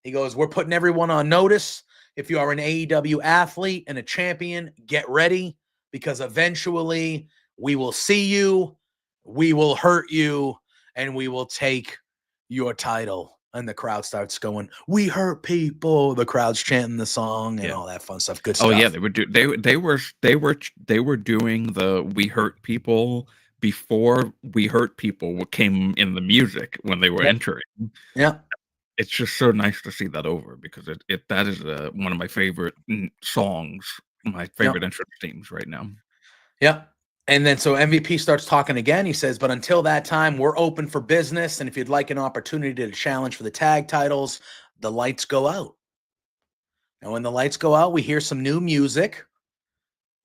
He goes, "We're putting everyone on notice. If you are an AEW athlete and a champion, get ready, because eventually we will see you, we will hurt you, and we will take your title." And the crowd starts going, "We hurt people." The crowd's chanting the song and all that fun stuff. Good stuff. Oh yeah, they were doing the "We Hurt People" before "We Hurt People" came in the music when they were entering. Yeah. It's just so nice to see that over, because that is one of my favorite songs, my favorite entrance themes right now. Yep. And then so MVP starts talking again. He says, "But until that time, we're open for business. And if you'd like an opportunity to challenge for the tag titles, the lights go out." And when the lights go out, we hear some new music,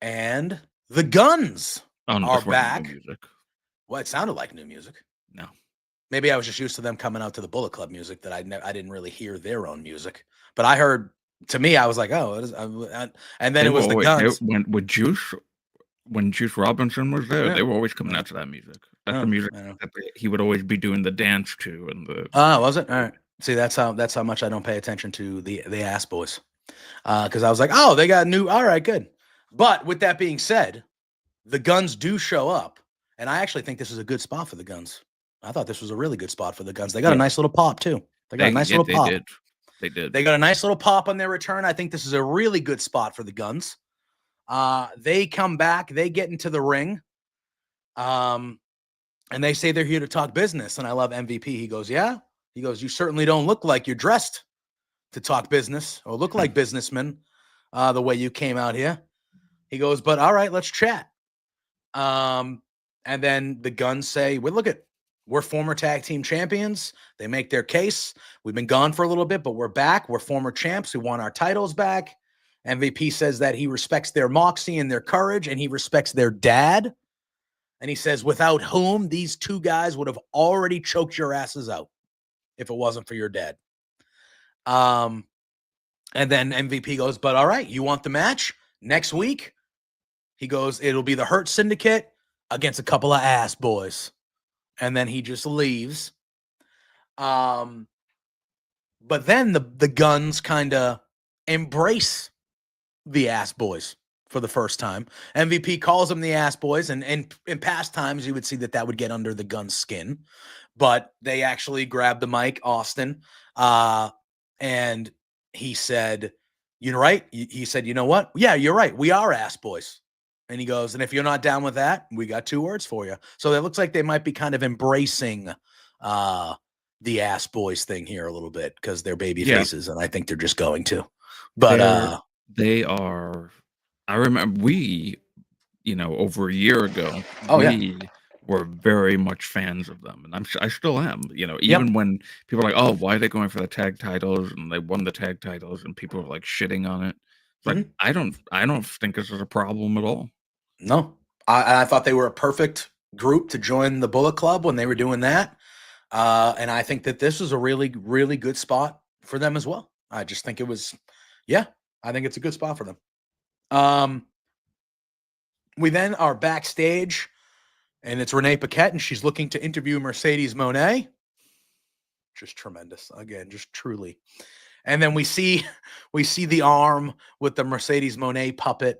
and the Guns are back. New music. Well, it sounded like new music. No. Maybe I was just used to them coming out to the Bullet Club music that I didn't really hear their own music. But I heard, to me, I was like, oh, and then it was the Guns. When Juice Robinson was there, they were always coming out to that music. That's the music that he would always be doing the dance to. And was it? All right. See, that's how much I don't pay attention to the Ass Boys. Because I was like, oh, they got new. All right, good. But with that being said, the Guns do show up, and I actually think this is a good spot for the Guns. I thought this was a really good spot for the Guns. They got a nice little pop too. They got a nice little pop. They did. They got a nice little pop on their return. I think this is a really good spot for the Guns. They come back. They get into the ring. And they say they're here to talk business. And I love MVP. He goes, "Yeah." He goes, "You certainly don't look like you're dressed to talk business or look like businessmen the way you came out here." He goes, "But all right, let's chat." And then the Guns say, "Well, we're former tag team champions." They make their case. "We've been gone for a little bit, but we're back. We're former champs. We want our titles back." MVP says that he respects their moxie and their courage, and he respects their dad. And he says, "Without whom these two guys would have already choked your asses out if it wasn't for your dad." And then MVP goes, "But all right, you want the match next week?" He goes, "It'll be the Hurt Syndicate against a couple of ass boys." And then he just leaves. But then the Guns kind of embrace the ass boys for the first time. MVP calls them the ass boys, and in past times you would see that would get under the Guns' skin, but they actually grabbed the mic, Austin, and he said, "You're right." He said, "You know what? Yeah, you're right. We are ass boys." And he goes, "And if you're not down with that, we got 2 words for you." So it looks like they might be kind of embracing the ass boys thing here a little bit, because they're baby faces, and I think they're just going to. But they are. I remember over a year ago, were very much fans of them, and I still am. Even when people are like, "Oh, why are they going for the tag titles?" and they won the tag titles, and people are like shitting on it. It's like, I don't think this is a problem at all. No, I thought they were a perfect group to join the Bullet Club when they were doing that. And I think that this is a really, really good spot for them as well. I just think it was, I think it's a good spot for them. We then are backstage, and it's Renee Paquette, and she's looking to interview Mercedes Mone. Just tremendous. Again, just truly. And then we see the arm with the Mercedes Mone puppet.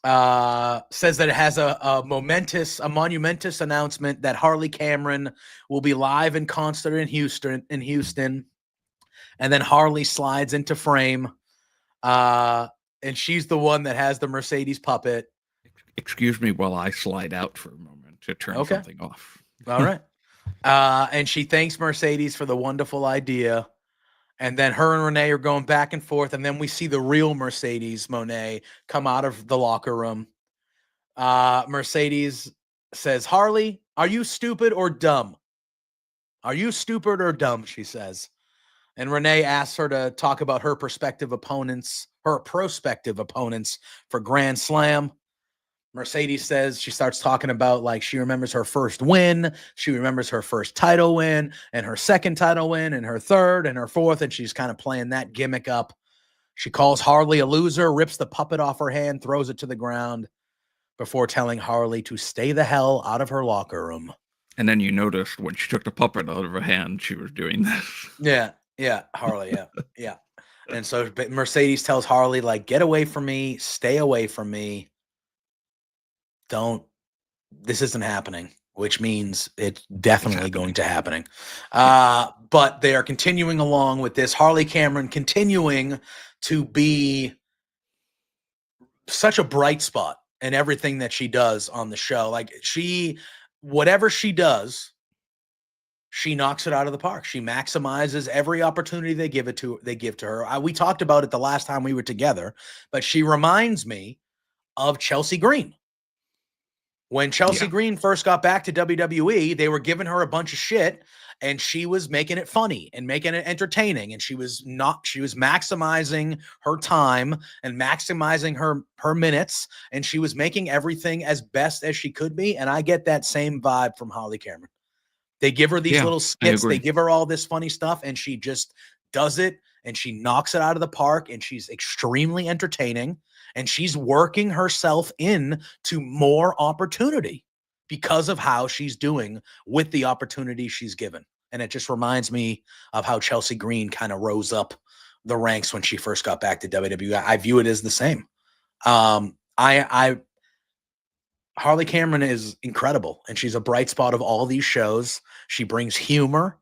Says that it has a monumentous announcement that Harley Cameron will be live in concert in Houston. And then Harley slides into frame. And she's the one that has the Mercedes puppet. Excuse me while I slide out for a moment to turn something off. All right. And she thanks Mercedes for the wonderful idea. And then her and Renee are going back and forth. And then we see the real Mercedes Mone come out of the locker room. Mercedes says, Harley, are you stupid or dumb? Are you stupid or dumb? She says. And Renee asks her to talk about her prospective opponents for Grand Slam. Mercedes says, she starts talking about, like, she remembers her first win. She remembers her first title win and her second title win and her third and her fourth. And she's kind of playing that gimmick up. She calls Harley a loser, rips the puppet off her hand, throws it to the ground before telling Harley to stay the hell out of her locker room. And then you noticed when she took the puppet out of her hand, she was doing this. Yeah, Harley, yeah. And so Mercedes tells Harley, like, get away from me, stay away from me. This isn't happening, which means it's definitely going to happening. But they are continuing along with this. Harley Cameron continuing to be such a bright spot in everything that she does on the show. Like, whatever she does, she knocks it out of the park. She maximizes every opportunity they give to her. We talked about it the last time we were together, but she reminds me of Chelsea Green. When Chelsea Green first got back to WWE, they were giving her a bunch of shit, and she was making it funny and making it entertaining. And she was maximizing her time and maximizing her minutes, and she was making everything as best as she could be. And I get that same vibe from Harley Cameron. They give her these little skits, they give her all this funny stuff, and she just does it, and she knocks it out of the park, and she's extremely entertaining. And she's working herself in to more opportunity because of how she's doing with the opportunity she's given. And it just reminds me of how Chelsea Green kind of rose up the ranks when she first got back to WWE. I view it as the same. Harley Cameron is incredible, and she's a bright spot of all these shows. She brings humor.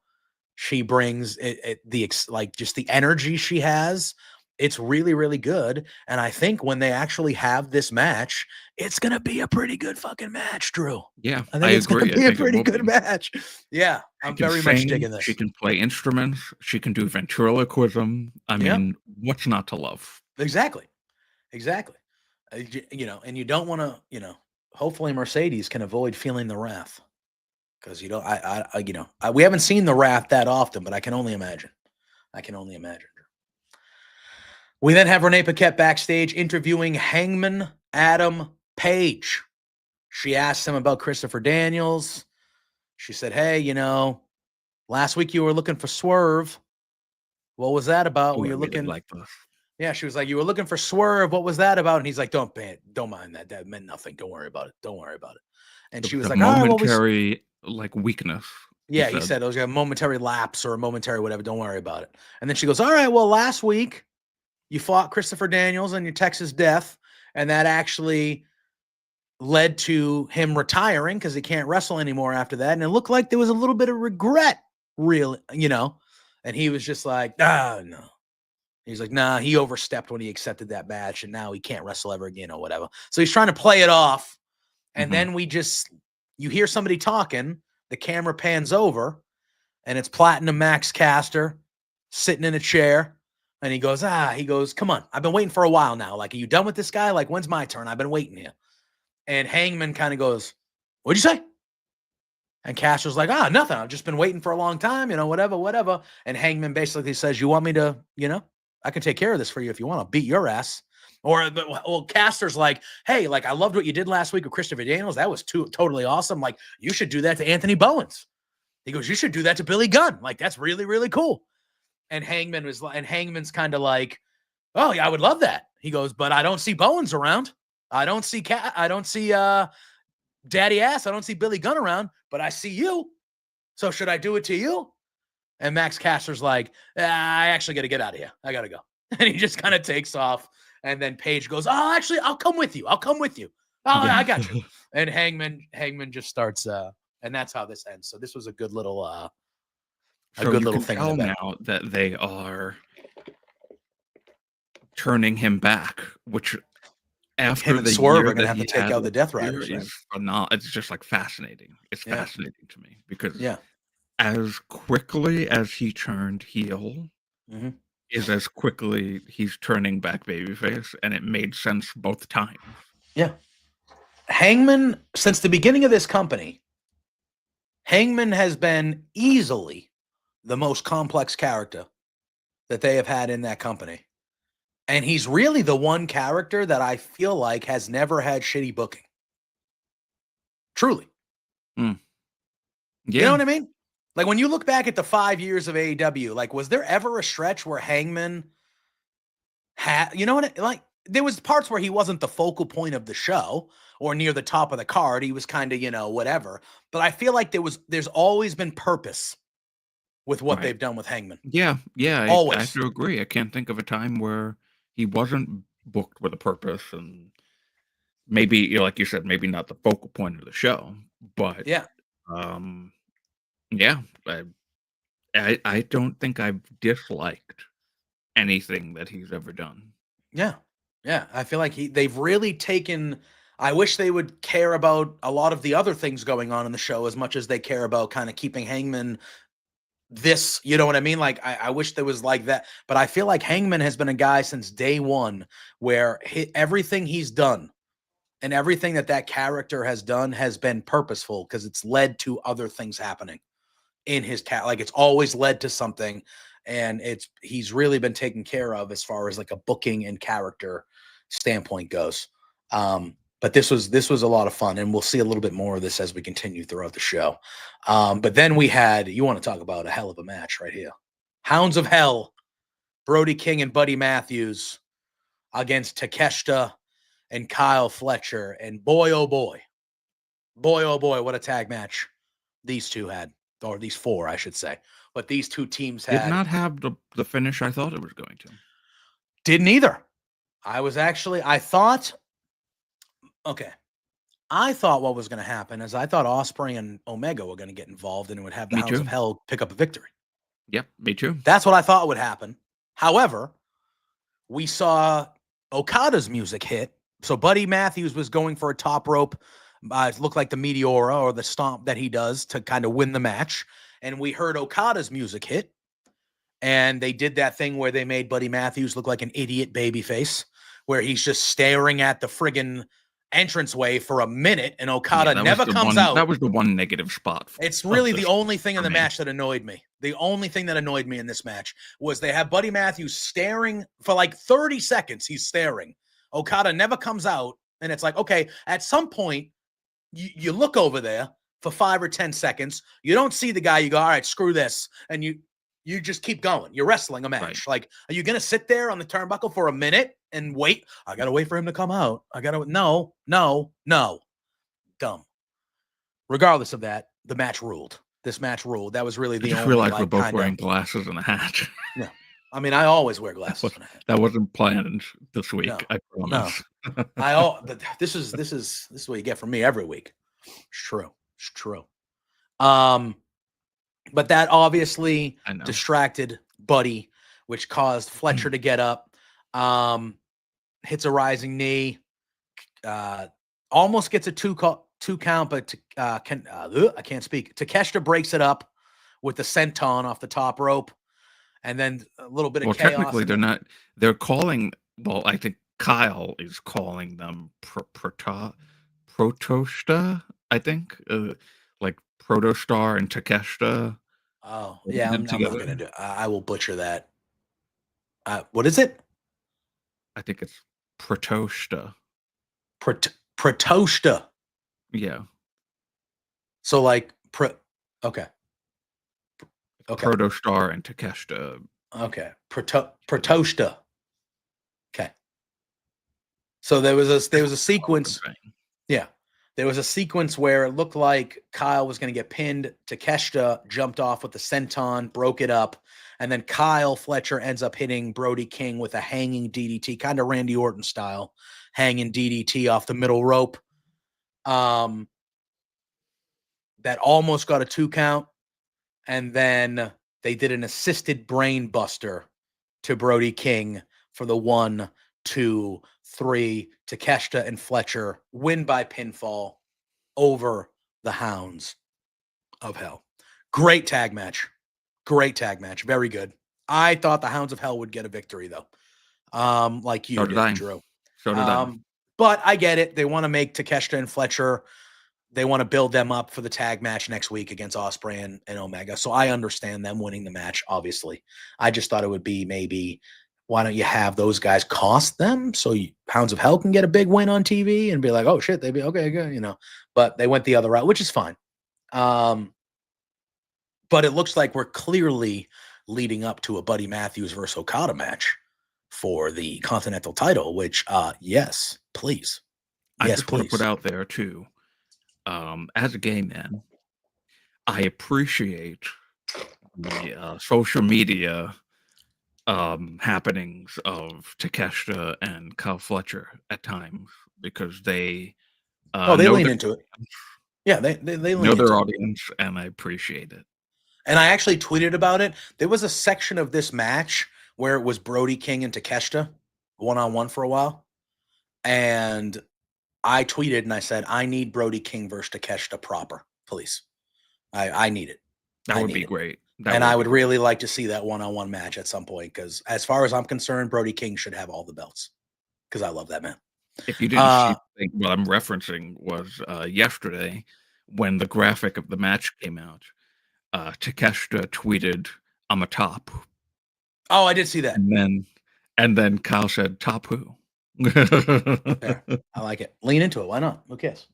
She brings just the energy she has. It's really, really good. And I think when they actually have this match, it's going to be a pretty good fucking match, Drew. Yeah, I think it's going to be a pretty good match. Yeah, I'm very much digging this. She can play instruments. She can do ventriloquism. I mean, what's not to love? Exactly. And you don't want to, hopefully Mercedes can avoid feeling the wrath. Because, we haven't seen the wrath that often, but I can only imagine. We then have Renee Paquette backstage interviewing Hangman Adam Page. She asked him about Christopher Daniels. She said, hey, last week you were looking for Swerve. What was that about? Were you looking like this? Yeah, she was like, you were looking for Swerve. What was that about? And he's like, don't mind that. That meant nothing. Don't worry about it. And she was like, momentary weakness. Yeah, he said it was a momentary lapse or a momentary whatever. Don't worry about it. And then she goes, all right, well, last week you fought Christopher Daniels on your Texas death, and that actually led to him retiring because he can't wrestle anymore after that. And it looked like there was a little bit of regret, really, And he was just like, no. He's like, nah, he overstepped when he accepted that match, and now he can't wrestle ever again or whatever. So he's trying to play it off. And then you hear somebody talking, the camera pans over, and it's Platinum Max Caster sitting in a chair. And he goes, come on. I've been waiting for a while now. Like, are you done with this guy? Like, when's my turn? I've been waiting here. And Hangman kind of goes, what'd you say? And Caster's like, nothing. I've just been waiting for a long time, whatever. And Hangman basically says, you want me to, I can take care of this for you if you want. I'll beat your ass. Well, Caster's like, hey, like, I loved what you did last week with Christopher Daniels. That was totally awesome. Like, you should do that to Anthony Bowens. He goes, you should do that to Billy Gunn. Like, that's really, really cool. And Hangman's kind of like, oh yeah, I would love that. He goes, but I don't see Bowens around. I don't see Daddy Ass. I don't see Billy Gunn around, but I see you. So should I do it to you? And Max Caster's like, I actually got to get out of here. I got to go. And he just kind of takes off. And then Paige goes, oh, actually, I'll come with you. Oh, yeah. I got you. And Hangman just starts, and that's how this ends. So this was a good little, thing. Tell now that they are turning him back, which after the Swerve are going to have to take out the Death Riders. It's just like fascinating. It's fascinating to me because as quickly as he turned heel is as quickly he's turning back babyface, and it made sense both times. Yeah. Hangman, since the beginning of this company, Hangman has been easily the most complex character that they have had in that company. And he's really the one character that I feel like has never had shitty booking. Truly. Yeah. You know what I mean? Like, when you look back at the 5 years of AEW, like, was there ever a stretch where Hangman had, you know what, like, there was parts where he wasn't the focal point of the show or near the top of the card. He was kind of, whatever. But I feel like there's always been purpose with what they've done with Hangman. Yeah. Always. I have to agree. I can't think of a time where he wasn't booked with a purpose, and maybe, like you said, maybe not the focal point of the show, but I don't think I've disliked anything that he's ever done. Yeah. I feel like they've really taken. I wish they would care about a lot of the other things going on in the show as much as they care about kind of keeping Hangman this, you know what I mean? Like, I wish there was like that, but I feel like Hangman has been a guy since day one where everything he's done and everything that character has done has been purposeful because it's led to other things happening in his like, it's always led to something, and he's really been taken care of as far as like a booking and character standpoint goes. But this was a lot of fun, and we'll see a little bit more of this as we continue throughout the show. But then we had, you want to talk about a hell of a match right here. Hounds of Hell, Brody King and Buddy Matthews against Takeshita and Kyle Fletcher. And boy, oh boy, what a tag match these two had, or these four, I should say. But these two teams had. Did not have the finish I thought it was going to. Didn't either. I thought what was going to happen is I thought Ospreay and Omega were going to get involved, and it would have the Hounds of Hell pick up a victory. Yep, me too. That's what I thought would happen. However, we saw Okada's music hit. So Buddy Matthews was going for a top rope. It looked like the Meteora or the stomp that he does to kind of win the match. And we heard Okada's music hit. And they did that thing where they made Buddy Matthews look like an idiot babyface, where he's just staring at the friggin' entranceway for a minute, and Okada never comes out. That was the one negative spot. It's really the only thing in the match that annoyed me. The only thing that annoyed me in this match was they have Buddy Matthews staring for like 30 seconds. He's staring. Okada never comes out, and it's like, okay, at some point, you look over there for 5 or 10 seconds. You don't see the guy. You go, all right, screw this. And you just keep going. You're wrestling a match. Right. Like, are you going to sit there on the turnbuckle for a minute and wait? I got to wait for him to come out. No. Dumb. Regardless of that, the match ruled. This match ruled. That was really the only. I just realized we're both wearing glasses and a hat. Yeah. I mean, I always wear glasses and a hat. That wasn't planned this week. No, I promise. No. This is what you get from me every week. It's true. But that obviously distracted Buddy, which caused Fletcher to get up, hits a rising knee, almost gets a two count, but I can't speak. Takeshita breaks it up with the senton off the top rope, and then a little bit of chaos. Technically, they're not. They're calling. Well, I think Kyle is calling them Protoshta. I think like Protostar and Takeshita. Oh, yeah, I'm not going to do it. I will butcher that. What is it? I think it's Protoshta. Protoshta. Yeah. So like, okay. Okay. Protostar and Takeshita. Okay. Protoshta. Okay. So there was a sequence. Yeah. There was a sequence where it looked like Kyle was going to get pinned. Takeshita jumped off with the senton, broke it up, and then Kyle Fletcher ends up hitting Brody King with a hanging DDT, kind of Randy Orton style, hanging DDT off the middle rope. That almost got a 2 count, and then they did an assisted brain buster to Brody King for the 1, 2, 3. Takeshita and Fletcher win by pinfall over the Hounds of Hell. Great tag match. Very good. I thought the Hounds of Hell would get a victory, though. Like you did, Drew. So did I. But I get it. They want to make Takeshita and Fletcher, they want to build them up for the tag match next week against Ospreay and Omega. So I understand them winning the match, obviously. I just thought it would be maybe, why don't you have those guys cost them so Hounds of Hell can get a big win on TV and be like, oh, shit, they'd be okay, good, But they went the other route, which is fine. But it looks like we're clearly leading up to a Buddy Matthews versus Okada match for the Continental title, which, yes, please. I just want to put out there, too, as a gay man, I appreciate the social media happenings of Takeshita and Kyle Fletcher at times, because they they lean into it. Yeah, they know their audience, and I appreciate it. And I actually tweeted about it. There was a section of this match where it was Brody King and Takeshita one-on-one for a while. And I tweeted and I said, I need Brody King versus Takeshita proper, please. I need it. That would be great. And I would really like to see that one-on-one match at some point, because as far as I'm concerned, Brody King should have all the belts, because I love that man. If you didn't see, what I'm referencing was yesterday when the graphic of the match came out. Takeshita tweeted, "I'm a top." Oh, I did see that. And then Kyle said, "Top who?" Fair. I like it. Lean into it. Why not? Who cares?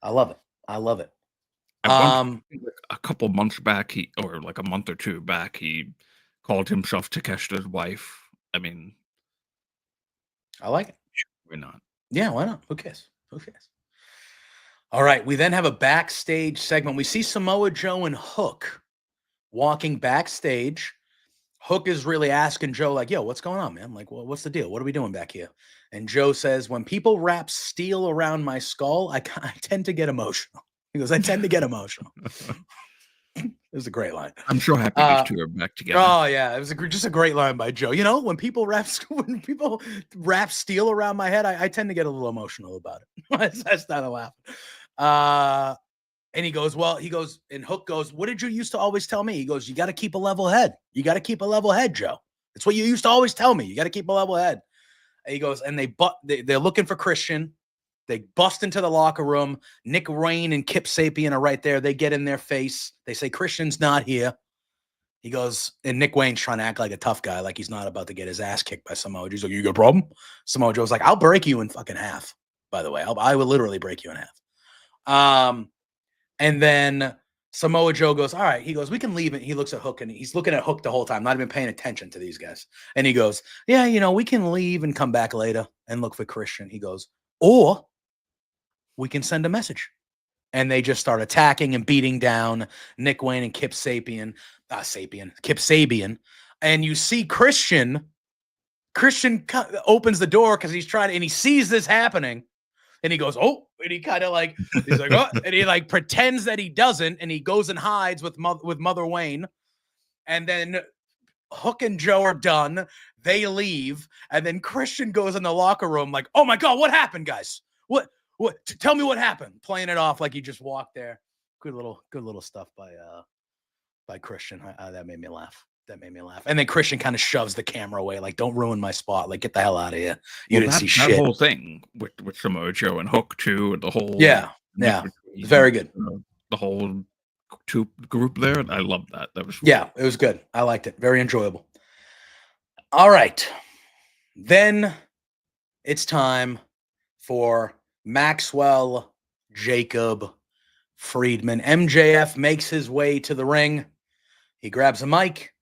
I love it. A couple months back, or like a month or two back, he called himself Takeshita's wife. I mean, I like it. Why not? Yeah, why not? Who cares? All right, we then have a backstage segment. We see Samoa Joe and Hook walking backstage. Hook is really asking Joe, like, yo, what's going on, man? Like, well, what's the deal? What are we doing back here? And Joe says, when people wrap steel around my skull, I tend to get emotional. He goes, I tend to get emotional. It was a great line. I'm so happy these two are back together. Oh, yeah. It was just a great line by Joe. When people wrap steel around my head, I tend to get a little emotional about it. That's not a laugh. And he goes, and Hook goes, what did you used to always tell me? He goes, you got to keep a level head. You got to keep a level head, Joe. That's what you used to always tell me. You got to keep a level head. And he goes, and they're looking for Christian. They bust into the locker room. Nick Wayne and Kip Sapien are right there. They get in their face. They say, Christian's not here. He goes, and Nick Wayne's trying to act like a tough guy, like he's not about to get his ass kicked by Samoa Joe. He's like, you got a problem? Samoa Joe's like, I'll break you in fucking half, by the way. I will literally break you in half. And then Samoa Joe goes, all right. He goes, we can leave it. He looks at Hook, and he's looking at Hook the whole time, not even paying attention to these guys. And he goes, yeah, we can leave and come back later and look for Christian. He goes, or we can send a message. And they just start attacking and beating down Nick Wayne and Kip Sapien. Kip Sabian. And you see Christian opens the door because he's trying to, and he sees this happening. And he goes, oh, and he kind of like, he's like, oh, and he like pretends that he doesn't. And he goes and hides with Mother Wayne. And then Hook and Joe are done. They leave. And then Christian goes in the locker room like, oh my God, what happened, guys? What? Tell me what happened. Playing it off like he just walked there. Good little stuff by Christian. That made me laugh. And then Christian kind of shoves the camera away, like, don't ruin my spot. Like, get the hell out of here. You didn't see shit. That whole thing with Samoa Joe and Hook too. The whole very good. The whole group there. I love that. That was it was good. I liked it. Very enjoyable. All right, then it's time for Maxwell Jacob Friedman. MJF makes his way to the ring. He grabs a mic.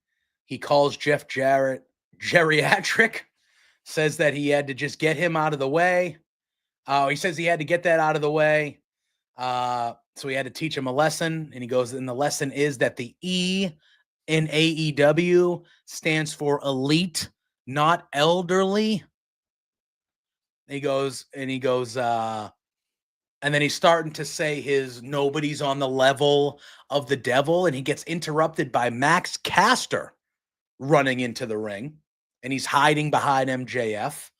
He calls Jeff Jarrett geriatric, says that he had to just get him out of the way. He says he had to get that out of the way. So he had to teach him a lesson. And he goes, and the lesson is that the E in AEW stands for elite, not elderly. He goes, and then he's starting to say his nobody's on the level of the devil. And he gets interrupted by Max Caster running into the ring. And he's hiding behind MJF.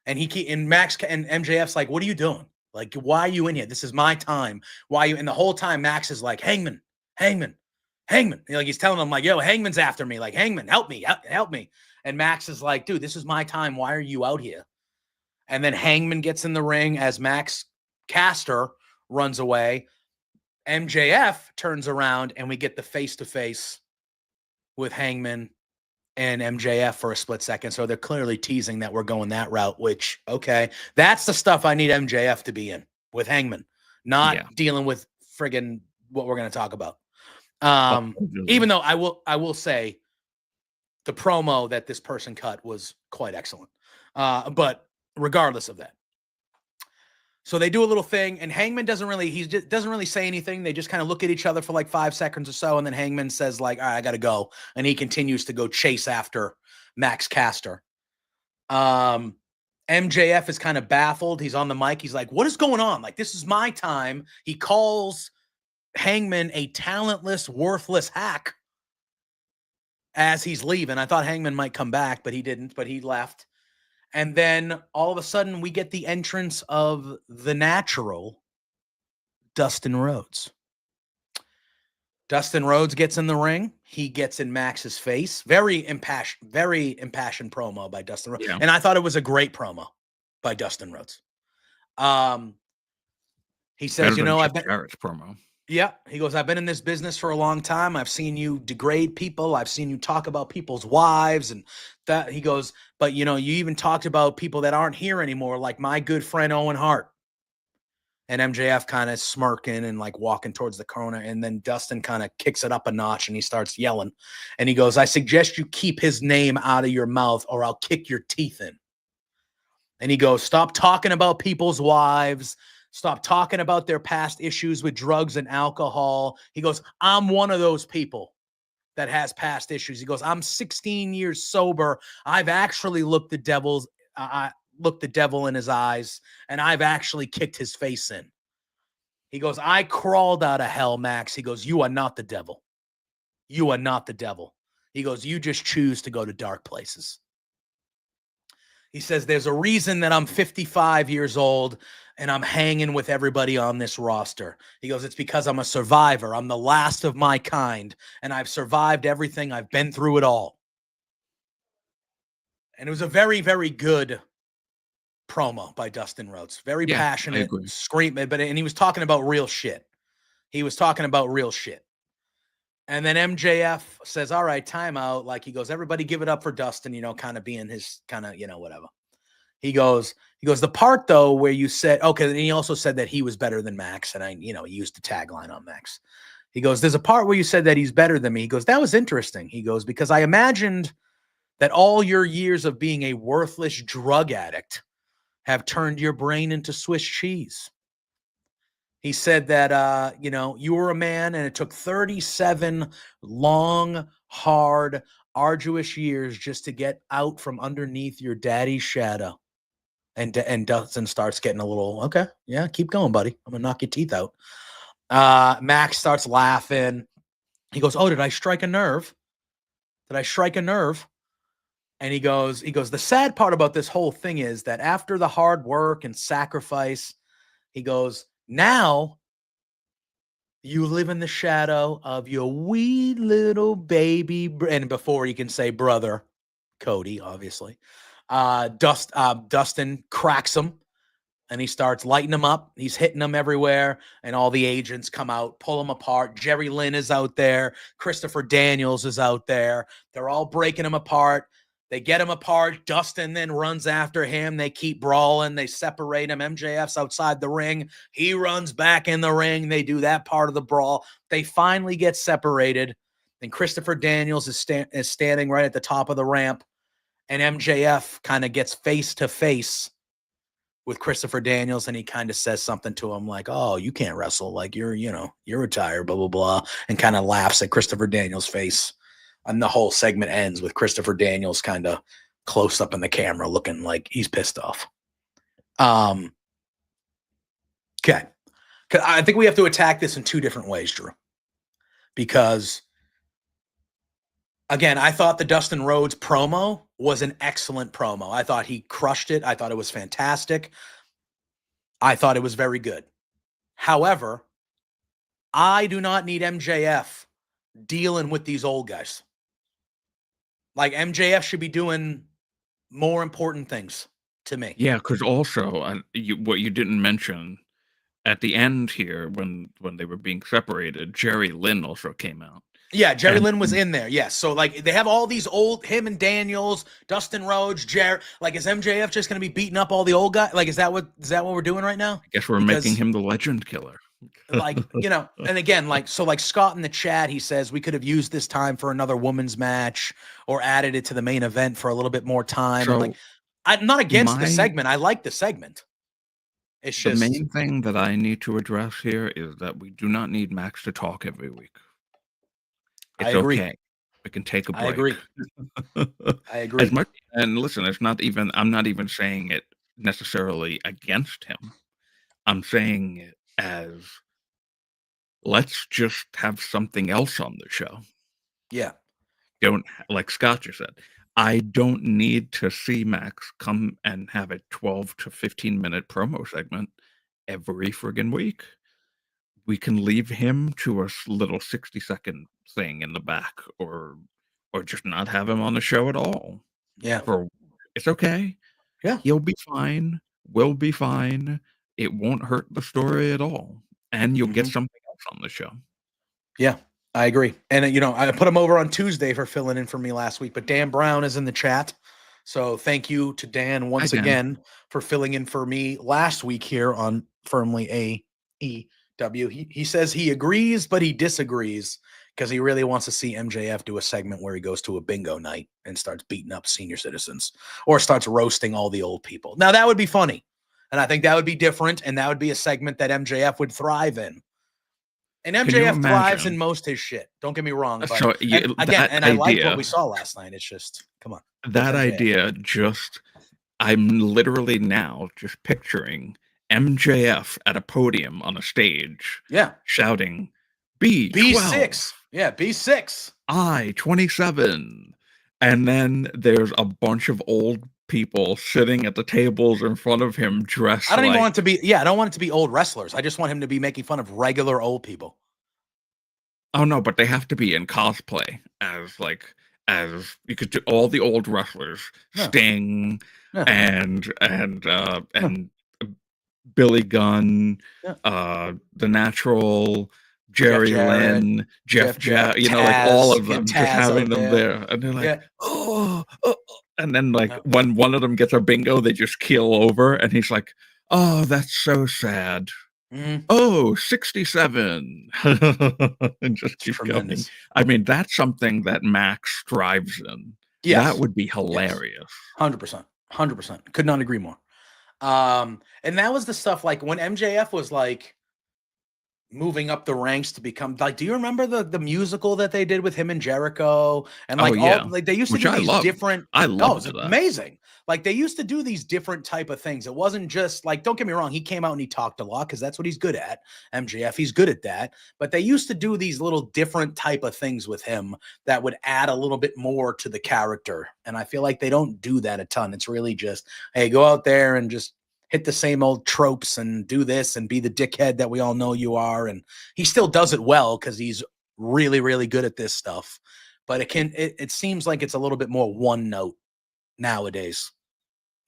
And Max and MJF's like, what are you doing? Like, why are you in here? This is my time. Why are you? And the whole time Max is like, Hangman. Like, he's telling him, like, yo, Hangman's after me. Like, Hangman, help me. And Max is like, dude, this is my time. Why are you out here? And then Hangman gets in the ring as Max Caster runs away. MJF turns around and we get the face-to-face with Hangman and MJF for a split second. So they're clearly teasing that we're going that route, which, okay, that's the stuff I need MJF to be in with Hangman, not dealing with friggin' what we're going to talk about. Even though I will say the promo that this person cut was quite excellent. But regardless of that. So they do a little thing, and Hangman doesn't really say anything. They just kind of look at each other for like 5 seconds or so, and then Hangman says, like, all right, I got to go. And he continues to go chase after Max Caster. MJF is kind of baffled. He's on the mic. He's like, what is going on? Like, this is my time. He calls Hangman a talentless, worthless hack as he's leaving. I thought Hangman might come back, but he didn't, but he left. And then all of a sudden we get the entrance of the natural Dustin Rhodes. Dustin Rhodes gets in the ring. He gets in Max's face. Very impassioned promo by Dustin Rhodes. Yeah. And I thought it was a great promo by Dustin Rhodes. He says, I've been Jarrett's promo. Yeah. He goes, I've been in this business for a long time. I've seen you degrade people. I've seen you talk about people's wives and that. He goes, but you even talked about people that aren't here anymore, like my good friend Owen Hart. And MJF kind of smirking and like walking towards the corner. And then Dustin kind of kicks it up a notch and he starts yelling. And he goes, I suggest you keep his name out of your mouth or I'll kick your teeth in. And he goes, stop talking about people's wives. Stop talking about their past issues with drugs and alcohol. He goes, I'm one of those people that has past issues. He goes, I'm 16 years sober. I've actually looked the devil in his eyes, and I've actually kicked his face in. He goes, I crawled out of hell, Max. He goes, you are not the devil. You are not the devil. He goes, you just choose to go to dark places. He says, there's a reason that I'm 55 years old and I'm hanging with everybody on this roster. He goes, it's because I'm a survivor. I'm the last of my kind, and I've survived everything. I've been through it all. And it was a very, very good promo by Dustin Rhodes. Very passionate, screaming, and he was talking about real shit. And then MJF says, all right, timeout. Like, he goes, everybody give it up for Dustin, kind of being his kind of, whatever. He goes, the part though, where you said, okay. And he also said that he was better than Max. And he used the tagline on Max. He goes, there's a part where you said that he's better than me. He goes, that was interesting. He goes, because I imagined that all your years of being a worthless drug addict have turned your brain into Swiss cheese. He said that, you were a man and it took 37 long, hard, arduous years just to get out from underneath your daddy's shadow. And Dustin starts getting a little, okay, yeah, keep going, buddy. I'm going to knock your teeth out. Max starts laughing. He goes, oh, did I strike a nerve? And he goes, the sad part about this whole thing is that after the hard work and sacrifice, he goes, now you live in the shadow of your wee little baby. And before he can say brother, Cody, obviously, Dustin cracks him and he starts lighting him up. He's hitting them everywhere. And all the agents come out, pull him apart. Jerry Lynn is out there. Christopher Daniels is out there. They're all breaking him apart. They get him apart. Dustin then runs after him. They keep brawling. They separate him. MJF's outside the ring. He runs back in the ring. They do that part of the brawl. They finally get separated. Then Christopher Daniels is standing right at the top of the ramp, and MJF kind of gets face to face with Christopher Daniels, and he kind of says something to him like, "Oh, you can't wrestle, like you're retired, blah blah blah," and kind of laughs at Christopher Daniels' face. And the whole segment ends with Christopher Daniels kind of close up in the camera, looking like he's pissed off. Okay, I think we have to attack this in two different ways, Drew, because again, I thought the Dustin Rhodes promo was an excellent promo. I thought he crushed it. I thought it was fantastic. I thought it was very good. However, I do not need MJF dealing with these old guys. Like, MJF should be doing more important things to me. Yeah, because also what you didn't mention at the end here, when they were being separated, Jerry Lynn also came out. Yeah, Jerry Lynn was in there. Yes. So, like, they have all these old, him and Daniels, Dustin Rhodes, like, is MJF just going to be beating up all the old guys? Like, is that what we're doing right now? I guess we're making him the legend killer. Like, and again, like, so like Scott in the chat, he says we could have used this time for another women's match or added it to the main event for a little bit more time. So, like, I'm not against the segment. I like the segment. It's just the main thing that I need to address here is that we do not need Max to talk every week. It's I agree. Okay. We can take a break. I agree. I agree. And listen, I'm not even saying it necessarily against him. I'm saying it as, let's just have something else on the show. Yeah. Like Scott just said, I don't need to see Max come and have a 12 to 15 minute promo segment every friggin' week. We can leave him to a little 60-second thing in the back, or just not have him on the show at all. Yeah. It's okay. Yeah. He'll be fine. We'll be fine. It won't hurt the story at all. And you'll get something else on the show. Yeah. I agree. And, I put him over on Tuesday for filling in for me last week, but Dan Brown is in the chat. So thank you to Dan once again for filling in for me last week here on Firmly AEW. He says he agrees, but he disagrees because he really wants to see MJF do a segment where he goes to a bingo night and starts beating up senior citizens or starts roasting all the old people. Now, that would be funny. And I think that would be different. And that would be a segment that MJF would thrive in. And MJF thrives in most his shit. Don't get me wrong. But so, I like what we saw last night. It's just, come on. That idea I'm literally now just picturing MJF at a podium on a stage. Yeah. Shouting, B6. Yeah, B6. I-27. And then there's a bunch of old people sitting at the tables in front of him dressed I don't even want it to be, I don't want it to be old wrestlers. I just want him to be making fun of regular old people. Oh no, but they have to be in cosplay as you could do all the old wrestlers, Sting and Billy Gunn, The Natural, Jerry Lynn, Jeff Jarrett, like all of them, just having them there. And they're like, oh. And then when one of them gets a bingo, they just keel over. And he's like, oh, that's so sad. Mm-hmm. Oh, 67. And just keep going. I mean, that's something that Max strives in. Yes. That would be hilarious. 100%. 100%. Could not agree more. And that was the stuff like when MJF was like moving up the ranks to become like, do you remember the musical that they did with him and Jericho? And they used to do these different. I love it was amazing. Like they used to do these different type of things. It wasn't just like, don't get me wrong, he came out and he talked a lot because that's what he's good at. MJF, he's good at that. But they used to do these little different type of things with him that would add a little bit more to the character. And I feel like they don't do that a ton. It's really just, hey, go out there and just hit the same old tropes and do this and be the dickhead that we all know you are. And he still does it well because he's really, really good at this stuff. But it seems like it's a little bit more one note nowadays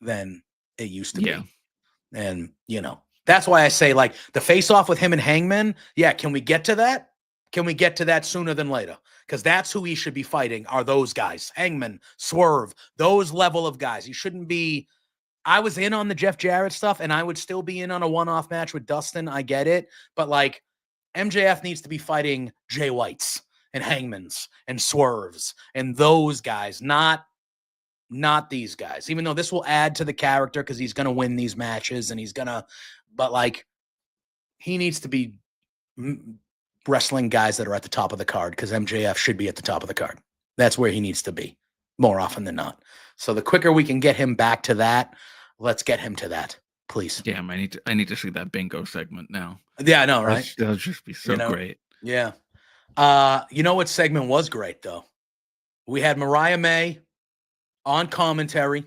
than it used to be. And, that's why I say like the face off with him and Hangman. Yeah. Can we get to that? Can we get to that sooner than later? Because that's who he should be fighting are those guys. Hangman, Swerve, those level of guys. He shouldn't be. I was in on the Jeff Jarrett stuff and I would still be in on a one-off match with Dustin. I get it. But like MJF needs to be fighting Jay Whites and Hangmans and Swerves and those guys, not these guys. Even though this will add to the character because he's going to win these matches and but like he needs to be wrestling guys that are at the top of the card because MJF should be at the top of the card. That's where he needs to be more often than not. So the quicker we can get him back to that, let's get him to that, please. Damn, I need to see that bingo segment now. Yeah, I know, right? That'll just be so great. Yeah. You know what segment was great though? We had Mariah May on commentary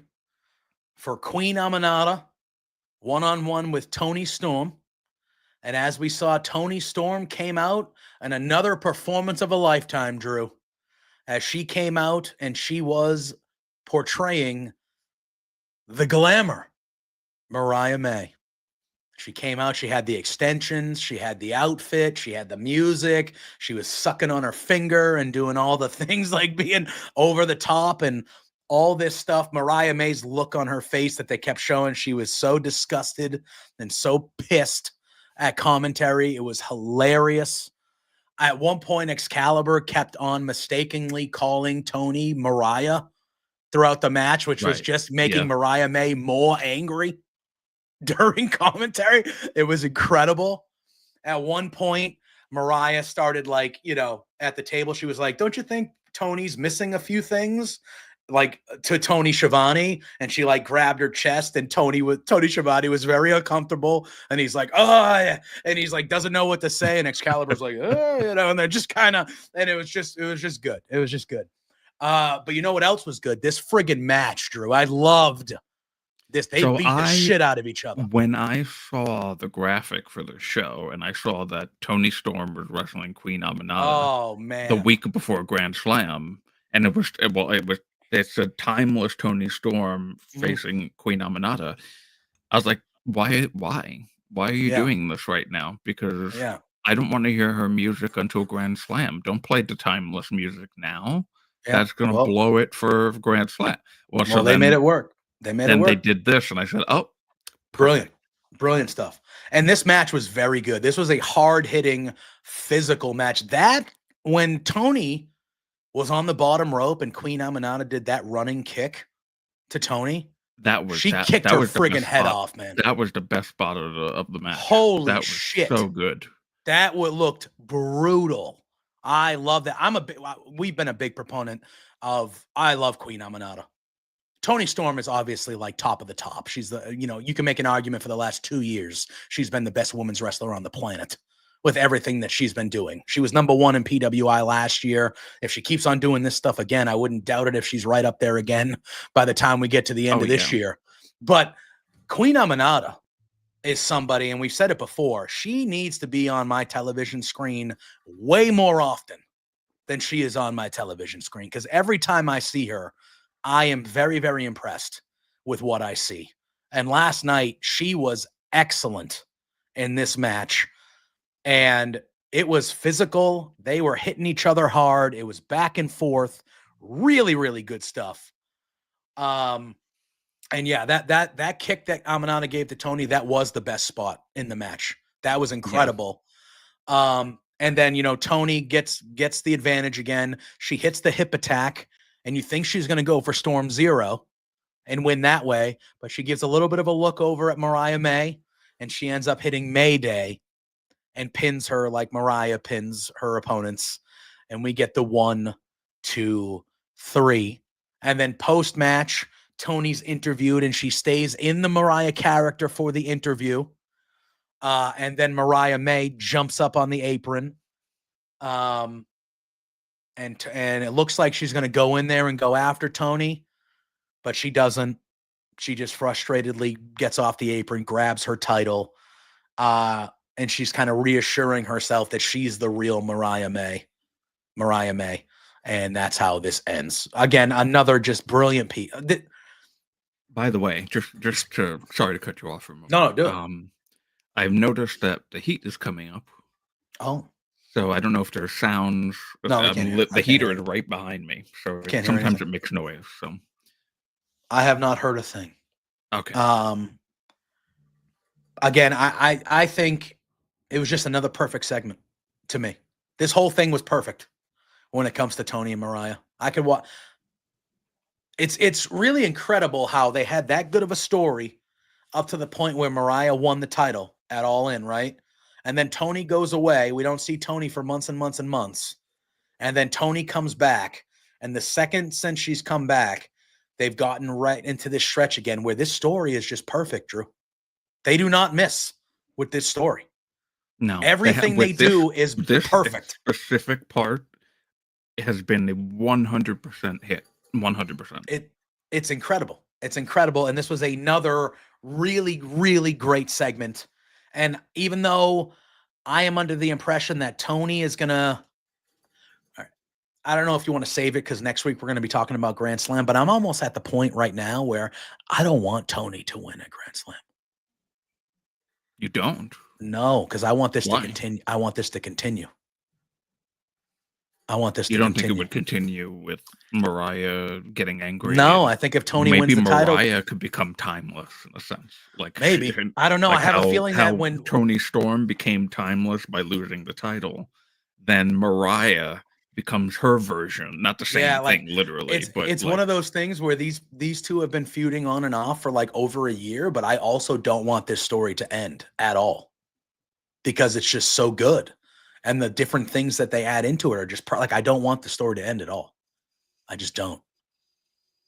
for Queen Aminata, one-on-one with Toni Storm. And as we saw, Toni Storm came out and another performance of a lifetime, Drew, as she came out and she was portraying the glamour, Mariah May. She came out, she had the extensions, she had the outfit, she had the music, she was sucking on her finger and doing all the things like being over the top and all this stuff. Mariah May's look on her face that they kept showing, she was so disgusted and so pissed at commentary. It was hilarious. At one point, Excalibur kept on mistakenly calling Toni Mariah throughout the match, which was just making Mariah May more angry during commentary. It was incredible. At one point, Mariah started like, at the table, she was like, don't you think Tony's missing a few things? Like to Tony Schiavone, and she like grabbed her chest, and Tony Schiavone was very uncomfortable, and he's like, oh, yeah. And he's like, doesn't know what to say, and Excalibur's like, oh, and they're just kind of, and it was just good. It was just good. But you know what else was good? This friggin' match, Drew. I loved this. They beat the shit out of each other. When I saw the graphic for the show, and I saw that Toni Storm was wrestling Queen Aminata, the week before Grand Slam, and it's a timeless Toni Storm facing Queen Aminata. I was like, why are you doing this right now? Because I don't want to hear her music until Grand Slam. Don't play the timeless music now. That's going to blow it for Grand Slam. So they made it work. They did this, and I said, oh, brilliant. Brilliant stuff. And this match was very good. This was a hard-hitting, physical match. That, when Toni was on the bottom rope and Queen Aminata did that running kick to Toni, she kicked her friggin' head off, man. That was the best spot of the match. Holy shit. So good. That looked brutal. I love that. We've been a big proponent of, I love Queen Aminata. Toni Storm is obviously like top of the top. She's you can make an argument for the last 2 years. She's been the best women's wrestler on the planet with everything that she's been doing. She was number 1 in PWI last year. If she keeps on doing this stuff again, I wouldn't doubt it if she's right up there again by the time we get to the end of this year. But Queen Aminata is somebody, and we've said it before, she needs to be on my television screen way more often than she is on my television screen. Because every time I see her, I am very, very impressed with what I see. And last night, she was excellent in this match. And it was physical. They were hitting each other hard. It was back and forth. Really, really good stuff. And yeah, that kick that Aminata gave to Toni, that was the best spot in the match. That was incredible. Yeah. And then, Toni gets the advantage again. She hits the hip attack, and you think she's going to go for Storm Zero and win that way, but she gives a little bit of a look over at Mariah May, and she ends up hitting Mayday and pins her like Mariah pins her opponents. And we get the 1, 2, 3. And then post-match, Toni's interviewed, and she stays in the Mariah character for the interview. And then Mariah May jumps up on the apron. And it looks like she's going to go in there and go after Toni, but she doesn't. She just frustratedly gets off the apron, grabs her title, and she's kind of reassuring herself that she's the real Mariah May. And that's how this ends. Again, another just brilliant piece. By the way, sorry to cut you off for a moment. No, do it. I've noticed that the heat is coming up. Oh. So I don't know if there's sounds. No, the heater is right behind me, so sometimes it makes noise. So I have not heard a thing. Okay. Again, I think it was just another perfect segment to me. This whole thing was perfect. when it comes to Toni and Mariah. I could watch. It's really incredible how they had that good of a story up to the point where Mariah won the title at All In, right? And then Toni goes away. We don't see Toni for months and months and months. And then Toni comes back. And the second since she's come back, they've gotten right into this stretch again where this story is just perfect, Drew. They do not miss with this story. No. Everything they do is perfect. This specific part has been a 100% hit. 100%. It's incredible. It's incredible. And this was another really, really great segment. And even though I am under the impression that Toni is going to, I don't know if you want to save it because next week we're going to be talking about Grand Slam, but I'm almost at the point right now where I don't want Toni to win a Grand Slam. You don't? No, because I want this to continue. I want this to continue. I want this to continue. You don't think it would continue with Mariah getting angry? No, I think if Toni wins the title, maybe Mariah could become timeless in a sense. Like maybe. I don't know. Like I have a feeling that when Toni Storm became timeless by losing the title, then Mariah becomes her version. Not the same thing, literally. It's one of those things where these two have been feuding on and off for like over a year, but I also don't want this story to end at all because it's just so good. And the different things that they add into it are just like, I don't want the story to end at all. I just don't.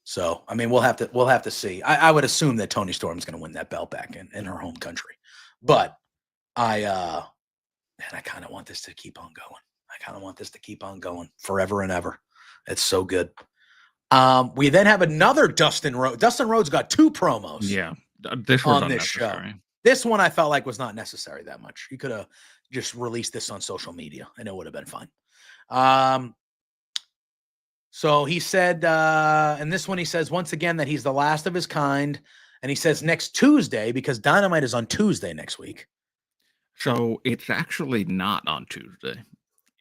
So, I mean, we'll have to see. I would assume that Toni Storm is going to win that belt back in her home country, but I kind of want this to keep on going. I kind of want this to keep on going forever and ever. It's so good. We then have another Dustin Rhodes. Dustin Rhodes got 2 promos. Yeah. This was on this show. This one I felt like was not necessary that much. You could have just released this on social media and it would have been fine. So he said, and this one he says once again that he's the last of his kind. And he says next Tuesday, because Dynamite is on Tuesday next week. So it's actually not on Tuesday.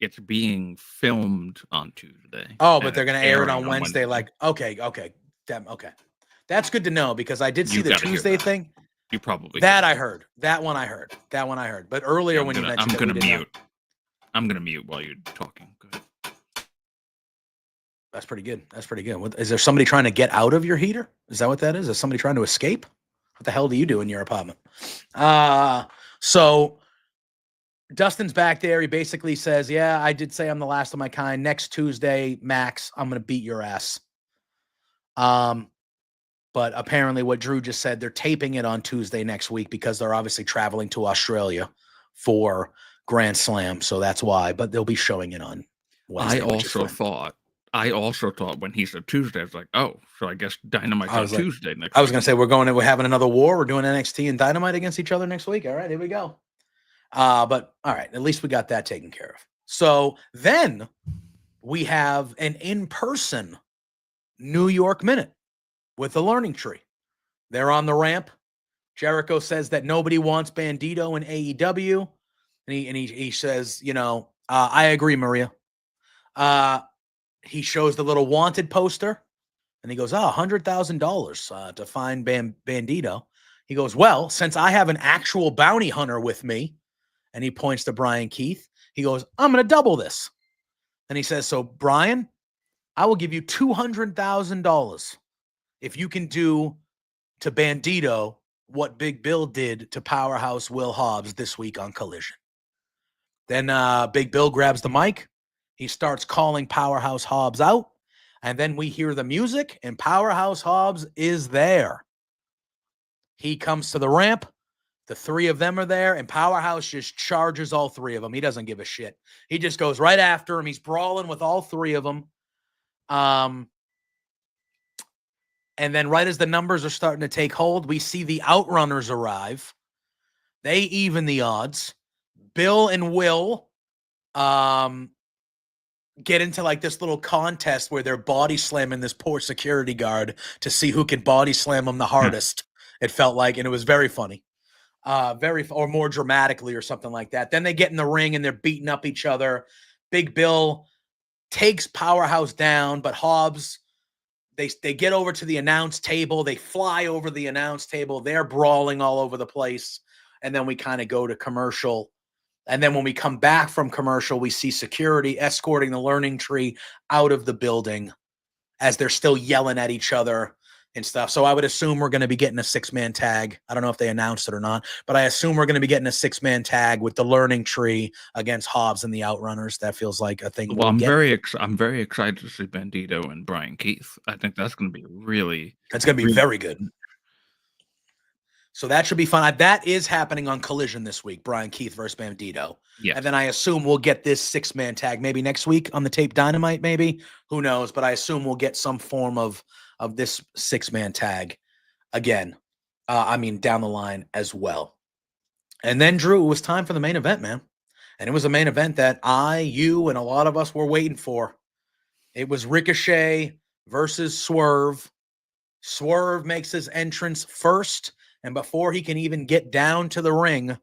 It's being filmed on Tuesday. Oh, but they're going to air it on Wednesday. Like, okay. Damn, okay. That's good to know because I did see the Tuesday thing. You probably that I heard. That one I heard. But earlier when you mentioned I'm going to mute. I'm going to mute while you're talking. Go ahead. That's pretty good. Is there somebody trying to get out of your heater? Is that what that is? Is somebody trying to escape? What the hell do you do in your apartment? So Dustin's back there. He basically says, yeah, I did say I'm the last of my kind. Next Tuesday, Max, I'm going to beat your ass. But apparently what Drew just said, they're taping it on Tuesday next week because they're obviously traveling to Australia for Grand Slam. So that's why, but they'll be showing it on Wednesday. I also thought when he said Tuesday, I was like, oh, so I guess Dynamite's on Tuesday next week. I was going to say, we're having another war. We're doing NXT and Dynamite against each other next week. All right, here we go. But all right, at least we got that taken care of. So then we have an in-person New York Minute with the Learning Tree. They're on the ramp. Jericho says that nobody wants Bandito in AEW. And he says, I agree, Maria. He shows the little wanted poster and he goes, $100,000 to find Bandito. He goes, well, since I have an actual bounty hunter with me, and he points to Brian Keith, he goes, I'm going to double this. And he says, so Brian, I will give you $200,000 if you can do to Bandito what Big Bill did to Powerhouse Will Hobbs this week on Collision. Then Big Bill grabs the mic. He starts calling Powerhouse Hobbs out. And then we hear the music, and Powerhouse Hobbs is there. He comes to the ramp. The 3 of them are there, and Powerhouse just charges all 3 of them. He doesn't give a shit. He just goes right after him. He's brawling with all 3 of them. And then right as the numbers are starting to take hold, we see the Outrunners arrive. They even the odds. Bill and Will get into like this little contest where they're body slamming this poor security guard to see who can body slam him the hardest. It felt like, and it was very funny. Or more dramatically or something like that. Then they get in the ring and they're beating up each other. Big Bill takes Powerhouse down, but Hobbs, they get over to the announce table. They fly over the announce table. They're brawling all over the place. And then we kind of go to commercial. And then when we come back from commercial, we see security escorting the learning tree out of the building as they're still yelling at each other and stuff. So I would assume we're going to be getting a 6-man tag. I don't know if they announced it or not, but I assume we're going to be getting a 6-man tag with the learning tree against Hobbs and the Outrunners. That feels like a thing. Well, I'm very excited to see Bandito and Brian Keith. I think that's going to be that's going to be very good. So that should be fun. That is happening on Collision this week, Brian Keith versus Bandito. Yeah. And then I assume we'll get this 6-man tag maybe next week on the Tape Dynamite, maybe. Who knows? But I assume we'll get some form of this 6-man tag again. Down the line as well. And then, Drew, it was time for the main event, man. And it was a main event that you, and a lot of us were waiting for. It was Ricochet versus Swerve. Swerve makes his entrance first. And before he can even get down to the ring,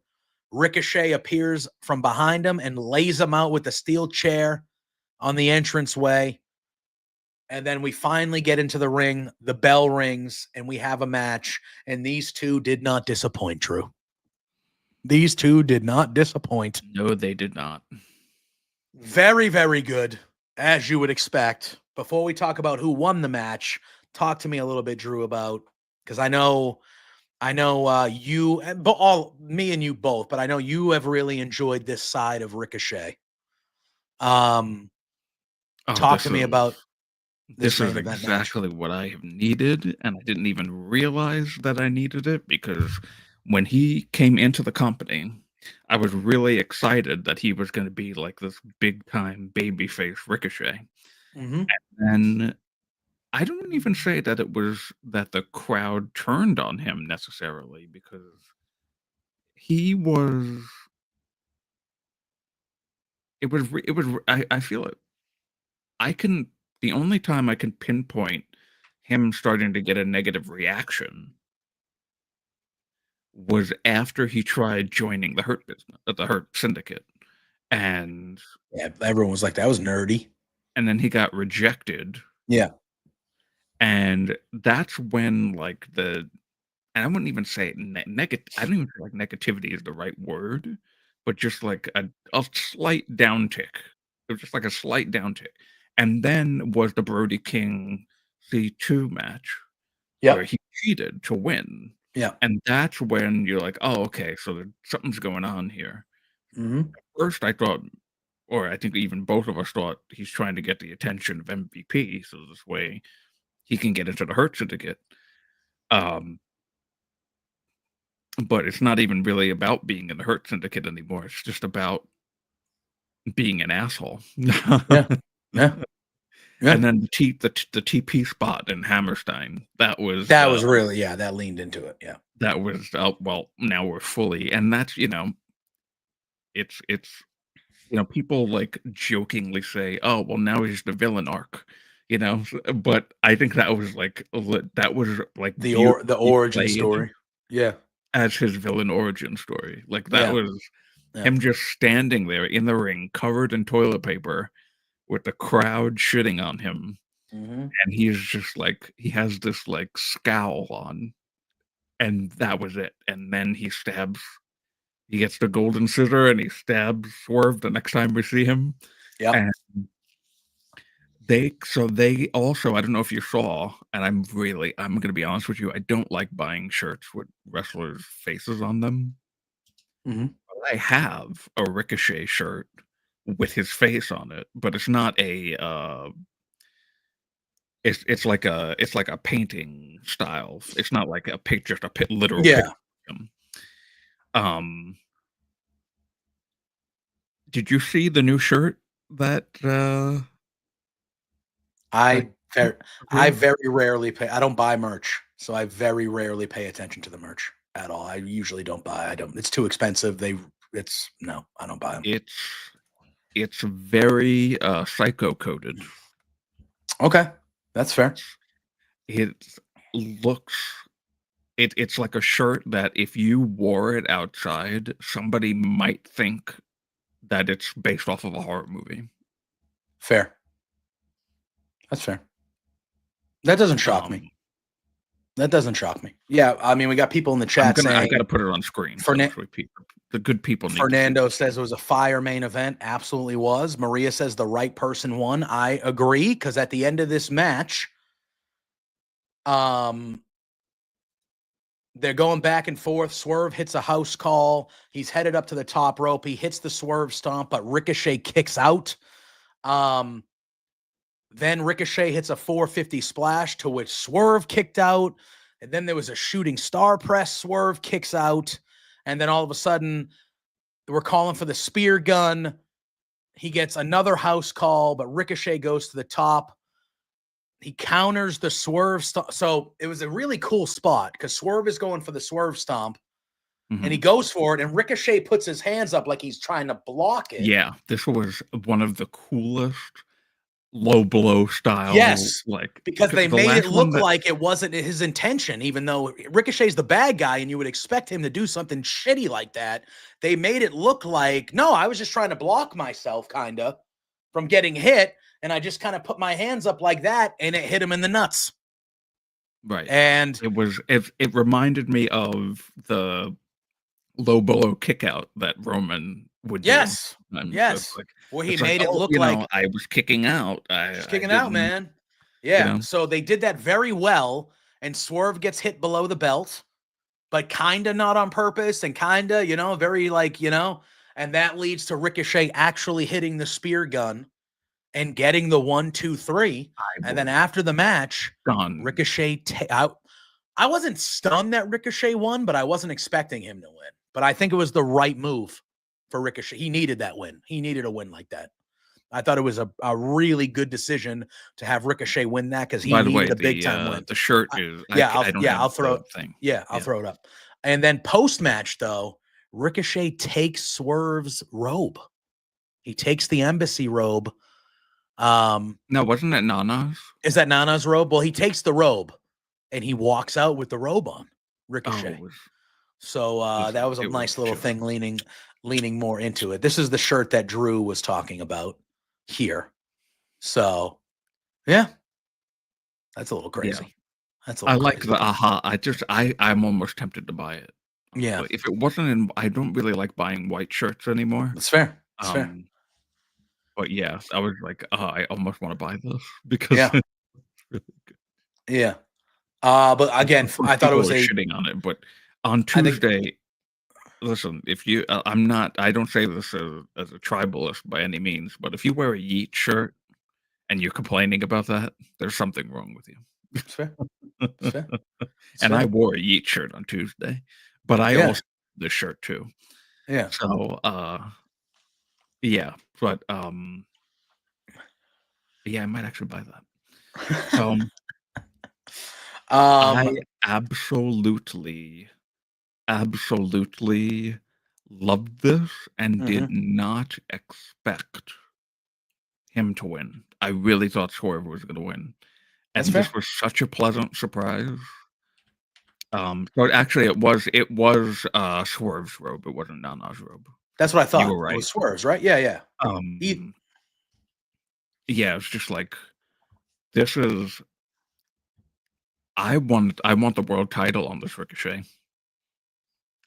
Ricochet appears from behind him and lays him out with the steel chair on the entranceway. And then we finally get into the ring. The bell rings, and we have a match. And these two did not disappoint, Drew. These two did not disappoint. No, they did not. Very, very good, as you would expect. Before we talk about who won the match, talk to me a little bit, Drew, about, because I know you, but me and you both, but I know you have really enjoyed this side of Ricochet. Talk to me about this is exactly what I have needed, and I didn't even realize that I needed it, because when he came into the company, I was really excited that he was going to be like this big time babyface Ricochet. Mm-hmm. And then I don't even say that it was that the crowd turned on him necessarily, because he was. I feel it. The only time I can pinpoint him starting to get a negative reaction was after he tried joining the Hurt Syndicate, and yeah, everyone was like, that was nerdy, and then he got rejected. Yeah. And that's when, like, and I wouldn't even say negative. I don't even feel like negativity is the right word, but just like a slight downtick. It was just like a slight downtick. And then was the Brody King C2 match, where he cheated to win. Yeah. And that's when you're like, oh, okay, so something's going on here. Mm-hmm. At first, I thought, or I think even both of us thought, he's trying to get the attention of MVP, so this way he can get into the Hurt Syndicate. But it's not even really about being in the Hurt Syndicate anymore. It's just about being an asshole. Yeah. And then the TP spot in Hammerstein, that was really, that leaned into it. Yeah. That was well, now we're fully, and that's, it's people like jokingly say, oh, well, now he's the villain arc, but I think that was like the origin story. Yeah. As his villain origin story. Like that was him just standing there in the ring covered in toilet paper with the crowd shitting on him. Mm-hmm. And he's just like, he has this like scowl on, and that was it. And then he gets the golden scissor and he stabs Swerve the next time we see him. Yeah. And they also, I don't know if you saw, and I'm going to be honest with you, I don't like buying shirts with wrestlers' faces on them. Mm-hmm. But I have a Ricochet shirt with his face on it, but it's not a it's like a painting style. It's not like a picture, just a literal picture of him. Did you see the new shirt that I very rarely pay. I don't buy merch, so I very rarely pay attention to the merch at all. I usually don't buy. It's too expensive. I don't buy them. It's very psycho coded. Okay, that's fair. It's like a shirt that if you wore it outside, somebody might think that it's based off of a horror movie. Fair. That's fair. That doesn't shock me. That doesn't shock me. Yeah, I mean, we got people in the chat saying I got to put it on screen. The good people need Fernando says it was a fire main event. Absolutely was. Maria says the right person won. I agree, because at the end of this match, they're going back and forth. Swerve hits a house call. He's headed up to the top rope. He hits the Swerve stomp, but Ricochet kicks out. Then Ricochet hits a 450 splash, to which Swerve kicked out. And then there was a shooting star press. Swerve kicks out. And then all of a sudden, we're calling for the spear gun. He gets another house call, but Ricochet goes to the top. He counters the Swerve stomp. So it was a really cool spot, because Swerve is going for the Swerve stomp. And he goes for it, and Ricochet puts his hands up like he's trying to block it. Yeah, this was one of the coolest low blow style. Yes, like, because they made it look like it wasn't his intention, even though Ricochet's the bad guy and you would expect him to do something shitty like that. They made it look like, no, I was just trying to block myself kind of from getting hit, and I just kind of put my hands up like that, and it hit him in the nuts. Right. And it reminded me of the low blow kick out that Roman would do. Yes. Like, where he made it look like I was kicking out. I was kicking out, man. Yeah. So they did that very well, and Swerve gets hit below the belt, but kind of not on purpose, and kind of, very and that leads to Ricochet actually hitting the spear gun and getting the 1, 2, 3. And then after the match, Ricochet I wasn't stunned that Ricochet won, but I wasn't expecting him to win. But I think it was the right move for Ricochet. He needed that win. He needed a win like that. I thought it was a really good decision to have Ricochet win that, because he needed a big time win. The shirt is I'll throw it up. And then post match though, Ricochet takes Swerve's robe. He takes the embassy robe. No, wasn't it Nana's? Is that Nana's robe? Well, he takes the robe and he walks out with the robe on, Ricochet. So that was a nice little thing, leaning more into it. This is the shirt that Drew was talking about here. So, yeah, that's a little crazy. Yeah. I like the aha. I'm almost tempted to buy it. Yeah. But if it wasn't I don't really like buying white shirts anymore. That's fair. That's fair. But yeah, I was like, I almost want to buy this because it's really good. Yeah. But again, I thought it was shitting on it. But on Tuesday, listen, if you, I don't say this as a tribalist by any means, but if you wear a Yeet shirt and you're complaining about that, there's something wrong with you. That's fair. That's fair. I wore a Yeet shirt on Tuesday, but I also the shirt too. Yeah. So, yeah, but yeah, I might actually buy that. I absolutely loved this and did not expect him to win. I really thought Swerve was going to win, and this was such a pleasant surprise. But actually, it was Swerve's robe. It wasn't Nana's robe. That's what I thought. You were right. It was Swerve's, right? Yeah. Yeah, it's just like, this is. I want the world title on this Ricochet.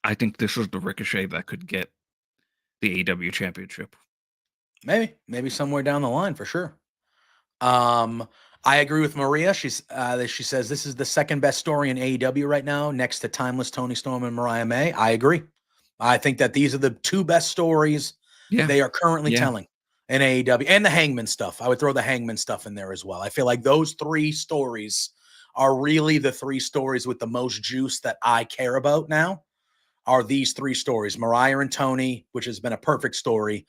I think this is the Ricochet that could get the AEW championship. Maybe somewhere down the line for sure. I agree with Maria. She says this is the second best story in AEW right now, next to Timeless Toni Storm and Mariah May. I agree. I think that these are the two best stories they are currently telling in AEW, and the Hangman stuff. I would throw the Hangman stuff in there as well. I feel like those three stories are really the three stories with the most juice that I care about now. Are these three stories, Mariah and Toni, which has been a perfect story.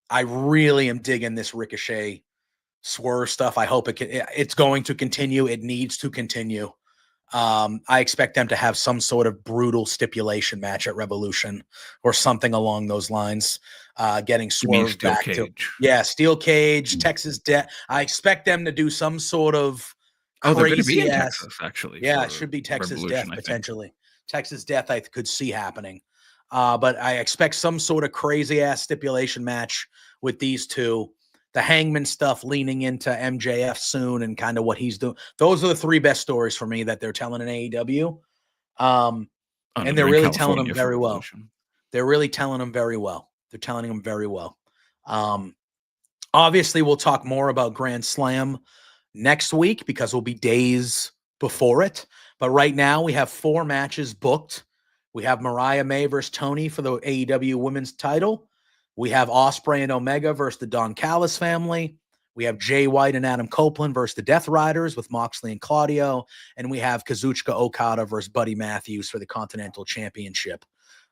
I really am digging this Ricochet Swerve stuff. I hope it's going to continue. It needs to continue. I expect them to have some sort of brutal stipulation match at Revolution or something along those lines. Getting Swerve back to steel cage, Texas Death. I expect them to do some sort of crazy ass. Texas, actually. Yeah, it should be Texas Death potentially. Texas Death I could see happening. But I expect some sort of crazy ass stipulation match with these two. the Hangman stuff leaning into MJF soon and kind of what he's doing. Those are the 3 best stories for me that they're telling in AEW. And they're really telling them very well. They're really telling them very well. They're telling them very well. Obviously, we'll talk more about Grand Slam next week because we'll be days before it. But right now, we have 4 matches booked. We have Mariah May versus Toni for the AEW Women's title. We have Ospreay and Omega versus the Don Callis family. We have Jay White and Adam Copeland versus the Death Riders with Moxley and Claudio. And we have Kazuchika Okada versus Buddy Matthews for the Continental Championship.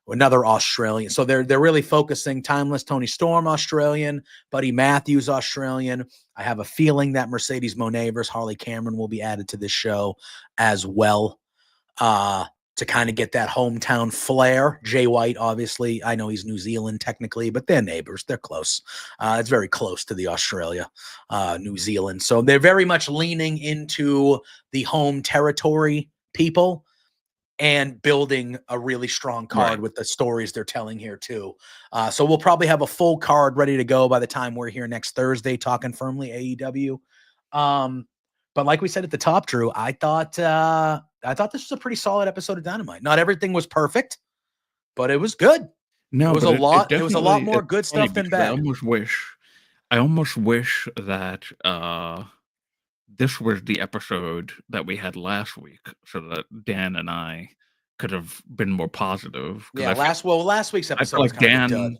Another Australian. So they're really focusing Timeless Toni Storm, Australian, Buddy Matthews, Australian. I have a feeling that Mercedes Mone versus Harley Cameron will be added to this show as well. To kind of get that hometown flair. Jay White, obviously, I know he's New Zealand technically, but they're neighbors. They're close. It's very close to the Australia, New Zealand. So they're very much leaning into the home territory people and building a really strong card with the stories they're telling here too. So we'll probably have a full card ready to go by the time we're here next Thursday talking Firmly AEW. But like we said at the top, Drew, I thought this was a pretty solid episode of Dynamite. Not everything was perfect, but it was good. No, it was it was a lot more good stuff than bad. I almost wish that this was the episode that we had last week, so that Dan and I could have been more positive. Yeah, last week's episode. I feel like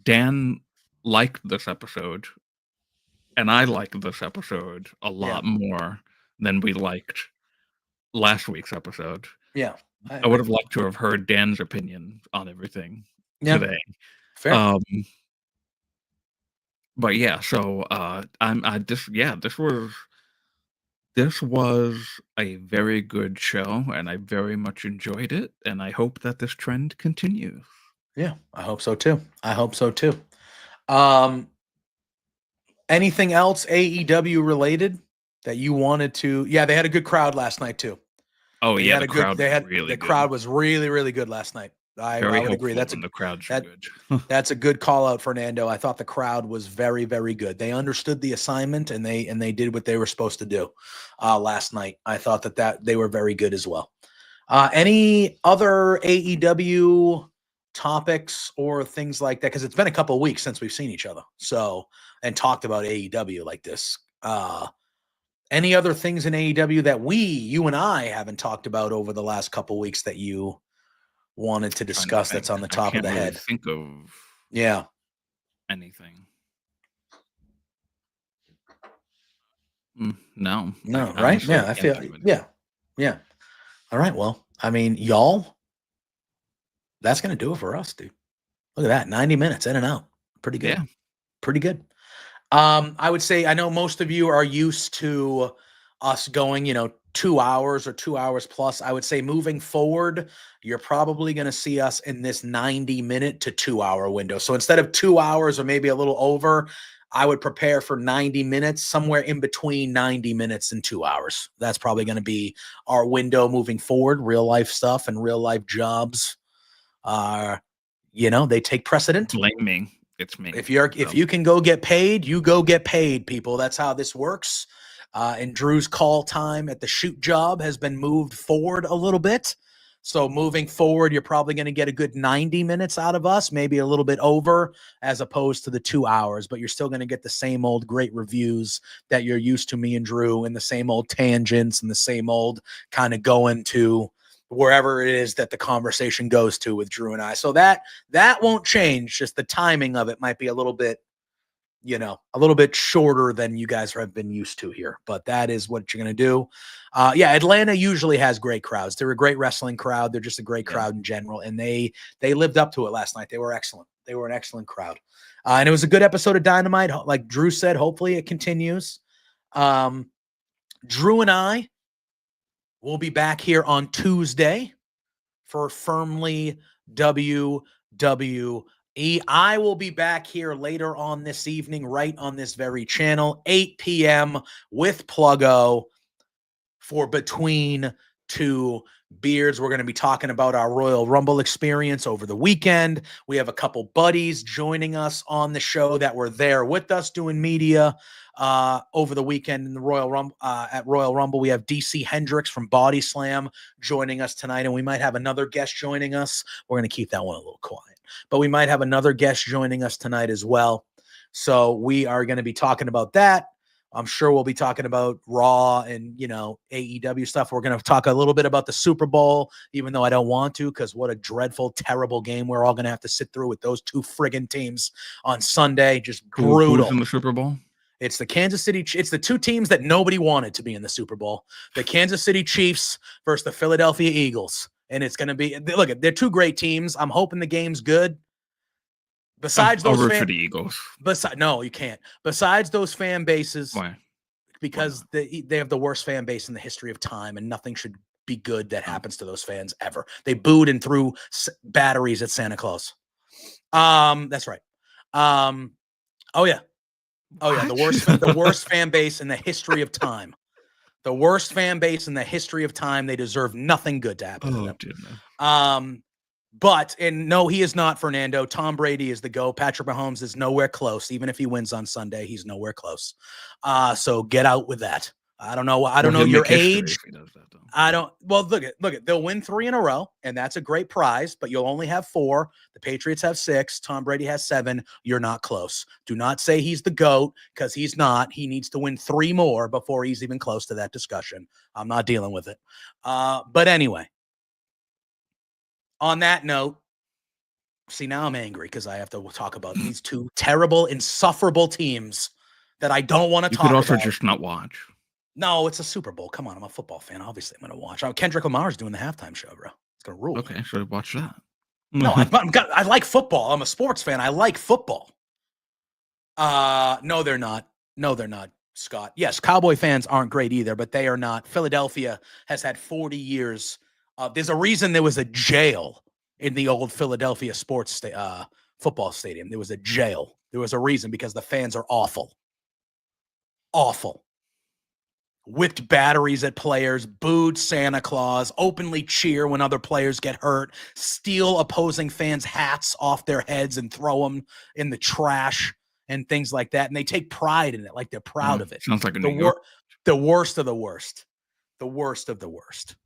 Dan liked this episode, and I liked this episode a lot more than we liked last week's episode. Yeah. I would have liked to have heard Dan's opinion on everything today. Fair. But yeah, so this was a very good show, and I very much enjoyed it, and I hope that this trend continues. Yeah, I hope so too. Anything else AEW related that you wanted to? Yeah, they had a good crowd last night too. Oh, the crowd was really, really good last night. I would agree. The crowd's good. That's a good call out, Fernando. I thought the crowd was very, very good. They understood the assignment and they did what they were supposed to do last night. I thought that they were very good as well. Any other AEW topics or things like that? Because it's been a couple of weeks since we've seen each other. And talked about AEW like this. Any other things in AEW that you and I haven't talked about over the last couple of weeks that you wanted to discuss that's on the top of the head? Think of anything. No, right? Yeah, I feel yeah. All right, well, I mean, y'all, that's gonna do it for us, dude. Look at that, 90 minutes in and out. Pretty good. Yeah. Pretty good. I would say, I know most of you are used to us going, 2 hours or 2 hours plus. I would say moving forward, you're probably going to see us in this 90-minute to 2 hour window. So instead of 2 hours or maybe a little over, I would prepare for 90 minutes, somewhere in between 90 minutes and 2 hours. That's probably going to be our window moving forward. Real life stuff and real life jobs, they take precedent. Blaming. It's me. If you can go get paid, you go get paid, people. That's how this works. And Drew's call time at the shoot job has been moved forward a little bit. So moving forward, you're probably going to get a good 90 minutes out of us, maybe a little bit over, as opposed to the 2 hours. But you're still going to get the same old great reviews that you're used to me and Drew, and the same old tangents and the same old kind of going to wherever it is that the conversation goes to with Drew and I. So that won't change. Just the timing of it might be a little bit shorter than you guys have been used to here, but that is what you're going to do. Atlanta usually has great crowds. They're a great wrestling crowd. They're just a great crowd in general. And they lived up to it last night. They were excellent. They were an excellent crowd. And it was a good episode of Dynamite. Like Drew said, hopefully it continues. Drew and I will be back here on Tuesday for Firmly WWE. I will be back here later on this evening, right on this very channel, 8 p.m. with Pluggo for Between to Beards. We're going to be talking about our Royal Rumble experience over the weekend. We have a couple buddies joining us on the show that were there with us doing media over the weekend in the Royal Rumble. At Royal Rumble, we have DC Hendricks from Body Slam joining us tonight, and we might have another guest joining us. We're going to keep that one a little quiet, but we might have another guest joining us tonight as well. So we are going to be talking about that. I'm sure we'll be talking about Raw and, AEW stuff. We're going to talk a little bit about the Super Bowl, even though I don't want to, because what a dreadful, terrible game we're all going to have to sit through with those two friggin' teams on Sunday. Just brutal. Who's in the Super Bowl? It's the Kansas City. It's the two teams that nobody wanted to be in the Super Bowl. The Kansas City Chiefs versus the Philadelphia Eagles. And it's going to be, look, they're two great teams. I'm hoping the game's good. Besides I'll those root for the Eagles. No, you can't. Besides those fan bases, why? Because they have the worst fan base in the history of time, and nothing should be good that happens to those fans ever. They booed and threw batteries at Santa Claus. That's right. Oh yeah. The worst fan base in the history of time. The worst fan base in the history of time. They deserve nothing good to happen to them. Goodness. But no, he is not Fernando. Tom Brady is the GOAT. Patrick Mahomes is nowhere close. Even if he wins on Sunday, he's nowhere close. So get out with that. I don't know your age. Look at, they'll win 3 in a row, and that's a great prize, but you'll only have 4. The Patriots have 6. Tom Brady has 7. You're not close. Do not say he's the GOAT, because he's not. He needs to win 3 more before he's even close to that discussion. I'm not dealing with it. But anyway. On that note, see, now I'm angry because I have to talk about these two terrible, insufferable teams that I don't want to talk about. You could also just not watch. No, it's a Super Bowl. Come on, I'm a football fan. Obviously, I'm going to watch. Kendrick Lamar's doing the halftime show, bro. It's going to rule. Okay, so watch that. No, I like football. I'm a sports fan. I like football. No, they're not. No, they're not, Scott. Yes, Cowboy fans aren't great either, but they are not. Philadelphia has had 40 years. There's a reason there was a jail in the old Philadelphia sports football stadium. There was a jail. There was a reason, because the fans are awful. Awful. Whipped batteries at players, booed Santa Claus, openly cheer when other players get hurt, steal opposing fans' hats off their heads and throw them in the trash and things like that. And they take pride in it, like they're proud of it. Sounds like the worst of the worst. The worst of the worst.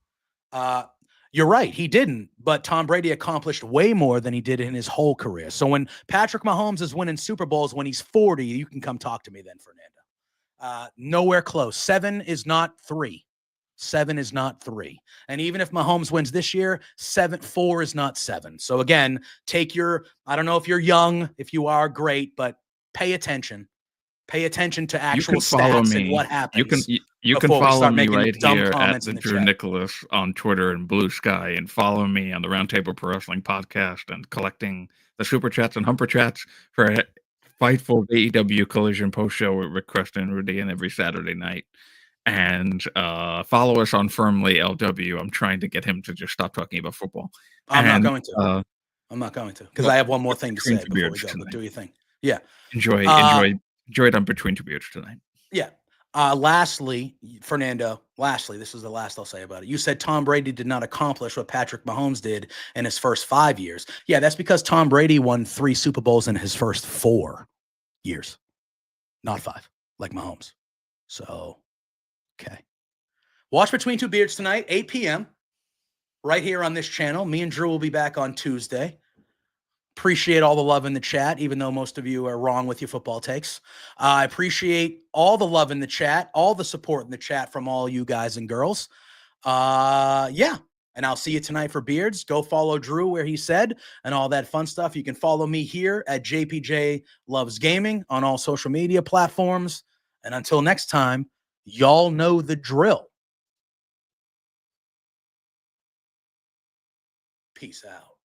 You're right. He didn't, but Tom Brady accomplished way more than he did in his whole career. So when Patrick Mahomes is winning Super Bowls when he's 40, you can come talk to me then, Fernando. Nowhere close. 7 is not 3. 7 is not 3. And even if Mahomes wins this year, 4 is not 7. So again, I don't know if you're young, if you are, great, but pay attention. Pay attention to actual stats and what happens. You can follow me right here at the Drew Nicholas on Twitter and Blue Sky, and follow me on the Roundtable Pro Wrestling podcast, and collecting the super chats and humper chats for Fightful AEW Collision post show with Rick Creston and Rudy, and every Saturday night. And follow us on Firmly AEW. I'm trying to get him to just stop talking about football. I'm not going to, because I have one more thing to say before we go. But do your thing. Yeah. Enjoy it on Between Two Beards tonight. Yeah. Lastly, Fernando, this is the last I'll say about it. You said Tom Brady did not accomplish what Patrick Mahomes did in his first 5 years. Yeah, that's because Tom Brady won 3 Super Bowls in his first 4 years, not 5, like Mahomes. So, okay. Watch Between Two Beards tonight, 8 p.m., right here on this channel. Me and Drew will be back on Tuesday. Appreciate all the love in the chat, even though most of you are wrong with your football takes. I appreciate all the love in the chat, all the support in the chat from all you guys and girls. Yeah. And I'll see you tonight for Beards. Go follow Drew where he said, and all that fun stuff. You can follow me here at JPJ Loves Gaming on all social media platforms. And until next time, y'all know the drill. Peace out.